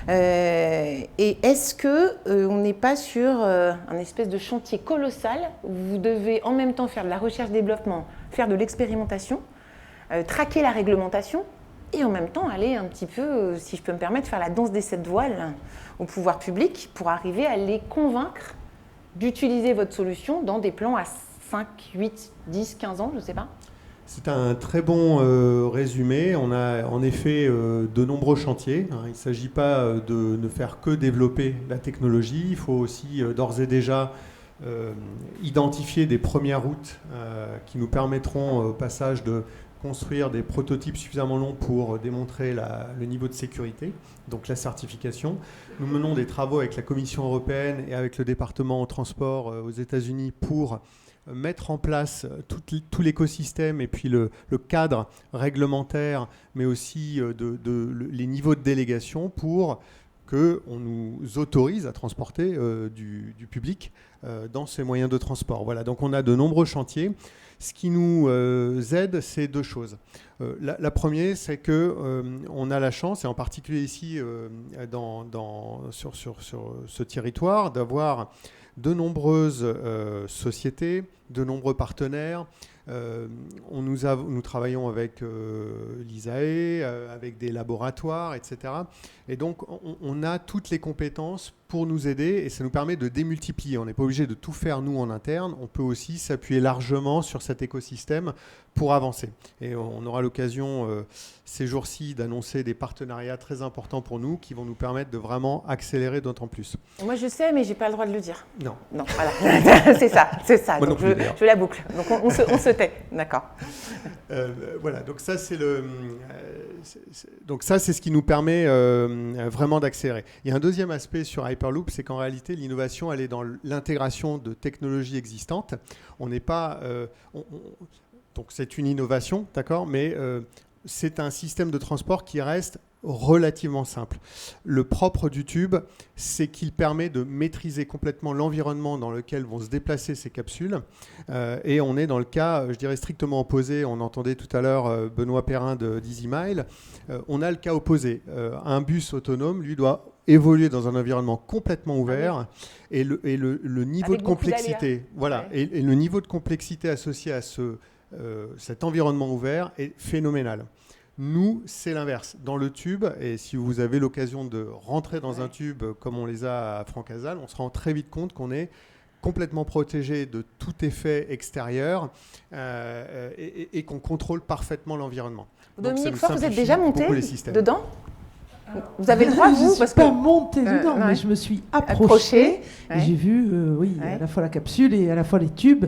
Et est-ce qu'on n'est pas sur un espèce de chantier colossal où vous devez en même temps faire de la recherche-développement, faire de l'expérimentation, traquer la réglementation, et en même temps aller un petit peu, si je peux me permettre, faire la danse des 7 voiles au pouvoir public pour arriver à les convaincre d'utiliser votre solution dans des plans à 5, 8, 10, 15 ans, je ne sais pas? C'est un très bon résumé. On a en effet de nombreux chantiers. Il ne s'agit pas de ne faire que développer la technologie. Il faut aussi d'ores et déjà identifier des premières routes qui nous permettront au passage de construire des prototypes suffisamment longs pour démontrer le niveau de sécurité, donc la certification. Nous menons des travaux avec la Commission européenne et avec le département aux États-Unis pour mettre en place tout l'écosystème et puis le cadre réglementaire, mais aussi les niveaux de délégation pour qu'on nous autorise à transporter du public dans ces moyens de transport. Voilà, donc on a de nombreux chantiers. Ce qui nous aide, c'est deux choses. La première, c'est qu'on a la chance, et en particulier ici sur ce territoire, d'avoir de nombreuses sociétés, de nombreux partenaires. Nous travaillons avec l'ISAE, avec des laboratoires, etc. Et donc, on a toutes les compétences pour nous aider, et ça nous permet de démultiplier. On n'est pas obligé de tout faire, nous, en interne. On peut aussi s'appuyer largement sur cet écosystème pour avancer. Et on aura l'occasion, ces jours-ci, d'annoncer des partenariats très importants pour nous qui vont nous permettre de vraiment accélérer d'autant plus. Moi, je sais, mais je n'ai pas le droit de le dire. Non. Non, voilà. c'est ça. Moi Donc, non plus, je la boucle. Donc, on se tait. D'accord. Voilà, donc ça, c'est ce qui nous permet vraiment d'accélérer. Il y a un deuxième aspect sur Hyperloop, c'est qu'en réalité, l'innovation, elle est dans l'intégration de technologies existantes. On n'est pas... donc c'est une innovation, d'accord, mais c'est un système de transport qui reste relativement simple. Le propre du tube, c'est qu'il permet de maîtriser complètement l'environnement dans lequel vont se déplacer ces capsules. Et on est dans le cas, je dirais, strictement opposé. On entendait tout à l'heure Benoît Perrin d'EasyMile. On a le cas opposé. Un bus autonome, lui, doit évoluer dans un environnement complètement ouvert. Et le niveau de complexité, voilà, et le niveau de complexité associé à ce cet environnement ouvert est phénoménal. Nous, c'est l'inverse. Dans le tube, et si vous avez l'occasion de rentrer dans un tube comme on les a à Francazal, on se rend très vite compte qu'on est complètement protégé de tout effet extérieur et qu'on contrôle parfaitement l'environnement. Dominique Faure, vous êtes déjà monté dedans ? Vous avez le droit, vous, parce que... Je ne suis pas montée dedans, mais je me suis approchée. Et j'ai vu, à la fois la capsule et à la fois les tubes.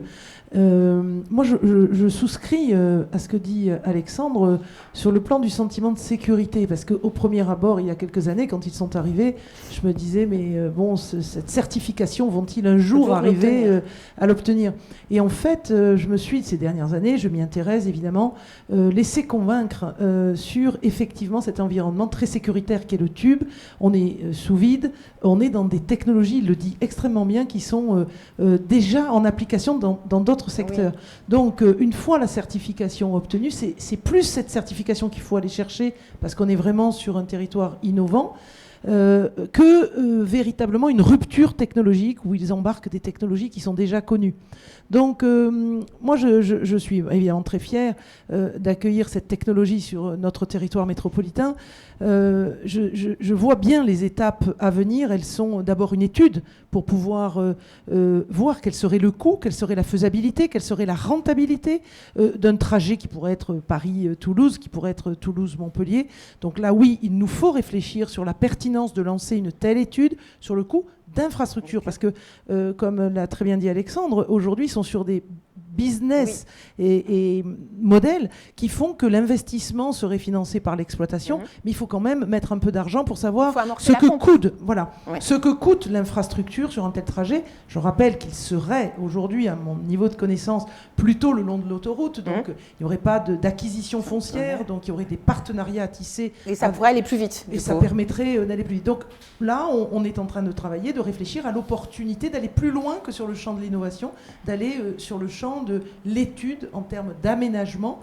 Moi, je souscris à ce que dit Alexandre sur le plan du sentiment de sécurité, parce qu'au premier abord, il y a quelques années, quand ils sont arrivés, je me disais, mais cette certification, vont-ils un jour arriver à l'obtenir ? Et en fait, je me suis, ces dernières années, je m'y intéresse évidemment, laissé convaincre sur effectivement cet environnement très sécuritaire qu'est le tube. On est sous vide, on est dans des technologies, il le dit extrêmement bien, qui sont déjà en application dans d'autres secteurs. Oui. Donc, une fois la certification obtenue, c'est plus cette certification qu'il faut aller chercher, parce qu'on est vraiment sur un territoire innovant, que véritablement une rupture technologique où ils embarquent des technologies qui sont déjà connues. Donc, moi, je suis évidemment très fière d'accueillir cette technologie sur notre territoire métropolitain. Je vois bien les étapes à venir. Elles sont d'abord une étude pour pouvoir voir quel serait le coût, quelle serait la faisabilité, quelle serait la rentabilité d'un trajet qui pourrait être Paris-Toulouse, qui pourrait être Toulouse-Montpellier. Donc là, oui, il nous faut réfléchir sur la pertinence de lancer une telle étude, sur le coût d'infrastructures, parce que, comme l'a très bien dit Alexandre, aujourd'hui, ils sont sur des business et modèles qui font que l'investissement serait financé par l'exploitation, mais il faut quand même mettre un peu d'argent pour savoir ce que coûte l'infrastructure sur un tel trajet. Je rappelle qu'il serait aujourd'hui, à mon niveau de connaissance, plutôt le long de l'autoroute, donc il n'y aurait pas d'acquisition foncière, donc il y aurait des partenariats à tisser. Et ça pourrait aller plus vite. Et ça permettrait d'aller plus vite. Donc là, on est en train de travailler, de réfléchir à l'opportunité d'aller plus loin que sur le champ de l'innovation, d'aller sur le champ de l'étude en termes d'aménagement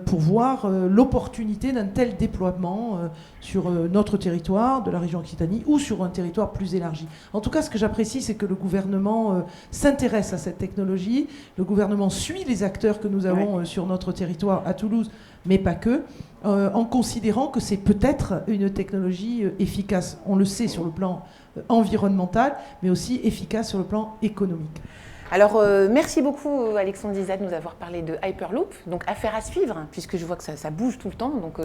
pour voir l'opportunité d'un tel déploiement sur notre territoire de la région Occitanie ou sur un territoire plus élargi. En tout cas, ce que j'apprécie, c'est que le gouvernement s'intéresse à cette technologie. Le gouvernement suit les acteurs que nous avons sur notre territoire à Toulouse, mais pas que, en considérant que c'est peut-être une technologie efficace. On le sait sur le plan environnemental, mais aussi efficace sur le plan économique. Alors, merci beaucoup Alexandre Dizat de nous avoir parlé de Hyperloop, donc affaire à suivre, puisque je vois que ça bouge tout le temps, donc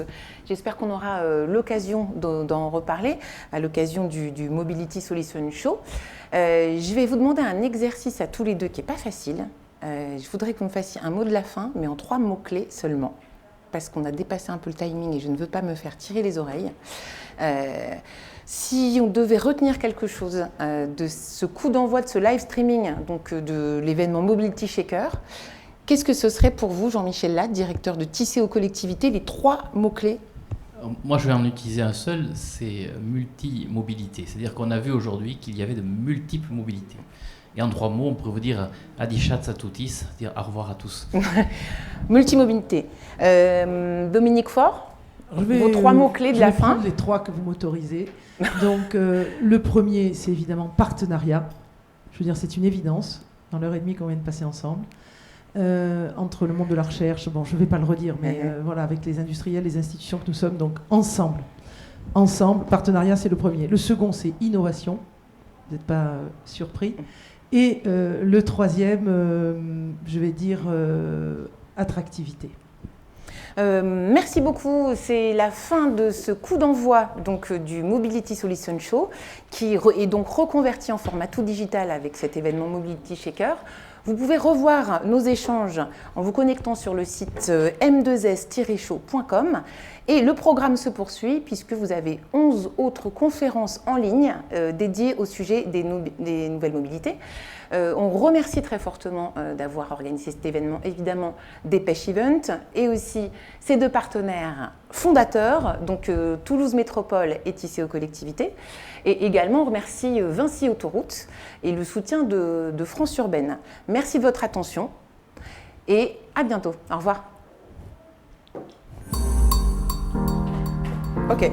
j'espère qu'on aura l'occasion d'en reparler à l'occasion du Mobility Solution Show. Je vais vous demander un exercice à tous les deux qui n'est pas facile. Je voudrais que vous me fassiez un mot de la fin, mais en 3 mots-clés seulement, parce qu'on a dépassé un peu le timing et je ne veux pas me faire tirer les oreilles. Si on devait retenir quelque chose de ce coup d'envoi de ce live streaming, donc de l'événement Mobility Shaker, qu'est-ce que ce serait pour vous, Jean-Michel Latte, directeur de Tisséo Collectivité, les 3 mots-clés? Moi, je vais en utiliser un seul, c'est multi-mobilité. C'est-à-dire qu'on a vu aujourd'hui qu'il y avait de multiples mobilités. Et en 3 mots, on pourrait vous dire Adichat Satoutis, dire au revoir à tous. Multimobilité. Dominique Faure, vos 3 mots-clés de la fin. Les 3 que vous m'autorisez. Donc, le premier, c'est évidemment partenariat. Je veux dire, c'est une évidence, dans l'heure et demie qu'on vient de passer ensemble, entre le monde de la recherche, bon, je ne vais pas le redire, mais voilà, avec les industriels, les institutions que nous sommes, donc ensemble. Ensemble, partenariat, c'est le premier. Le second, c'est innovation. Vous n'êtes pas surpris. Et le troisième, je vais dire attractivité. Merci beaucoup. C'est la fin de ce coup d'envoi donc, du Mobility Solution Show qui est donc reconverti en format tout digital avec cet événement Mobility Shaker. Vous pouvez revoir nos échanges en vous connectant sur le site m2s-show.com et le programme se poursuit puisque vous avez 11 autres conférences en ligne dédiées au sujet des nouvelles mobilités. On remercie très fortement d'avoir organisé cet événement, évidemment Dépêche Event et aussi ces 2 partenaires fondateurs, donc Toulouse Métropole et Tisséo Collectivité. Et également, on remercie Vinci Autoroute et le soutien de France Urbaine. Merci de votre attention et à bientôt. Au revoir. Ok.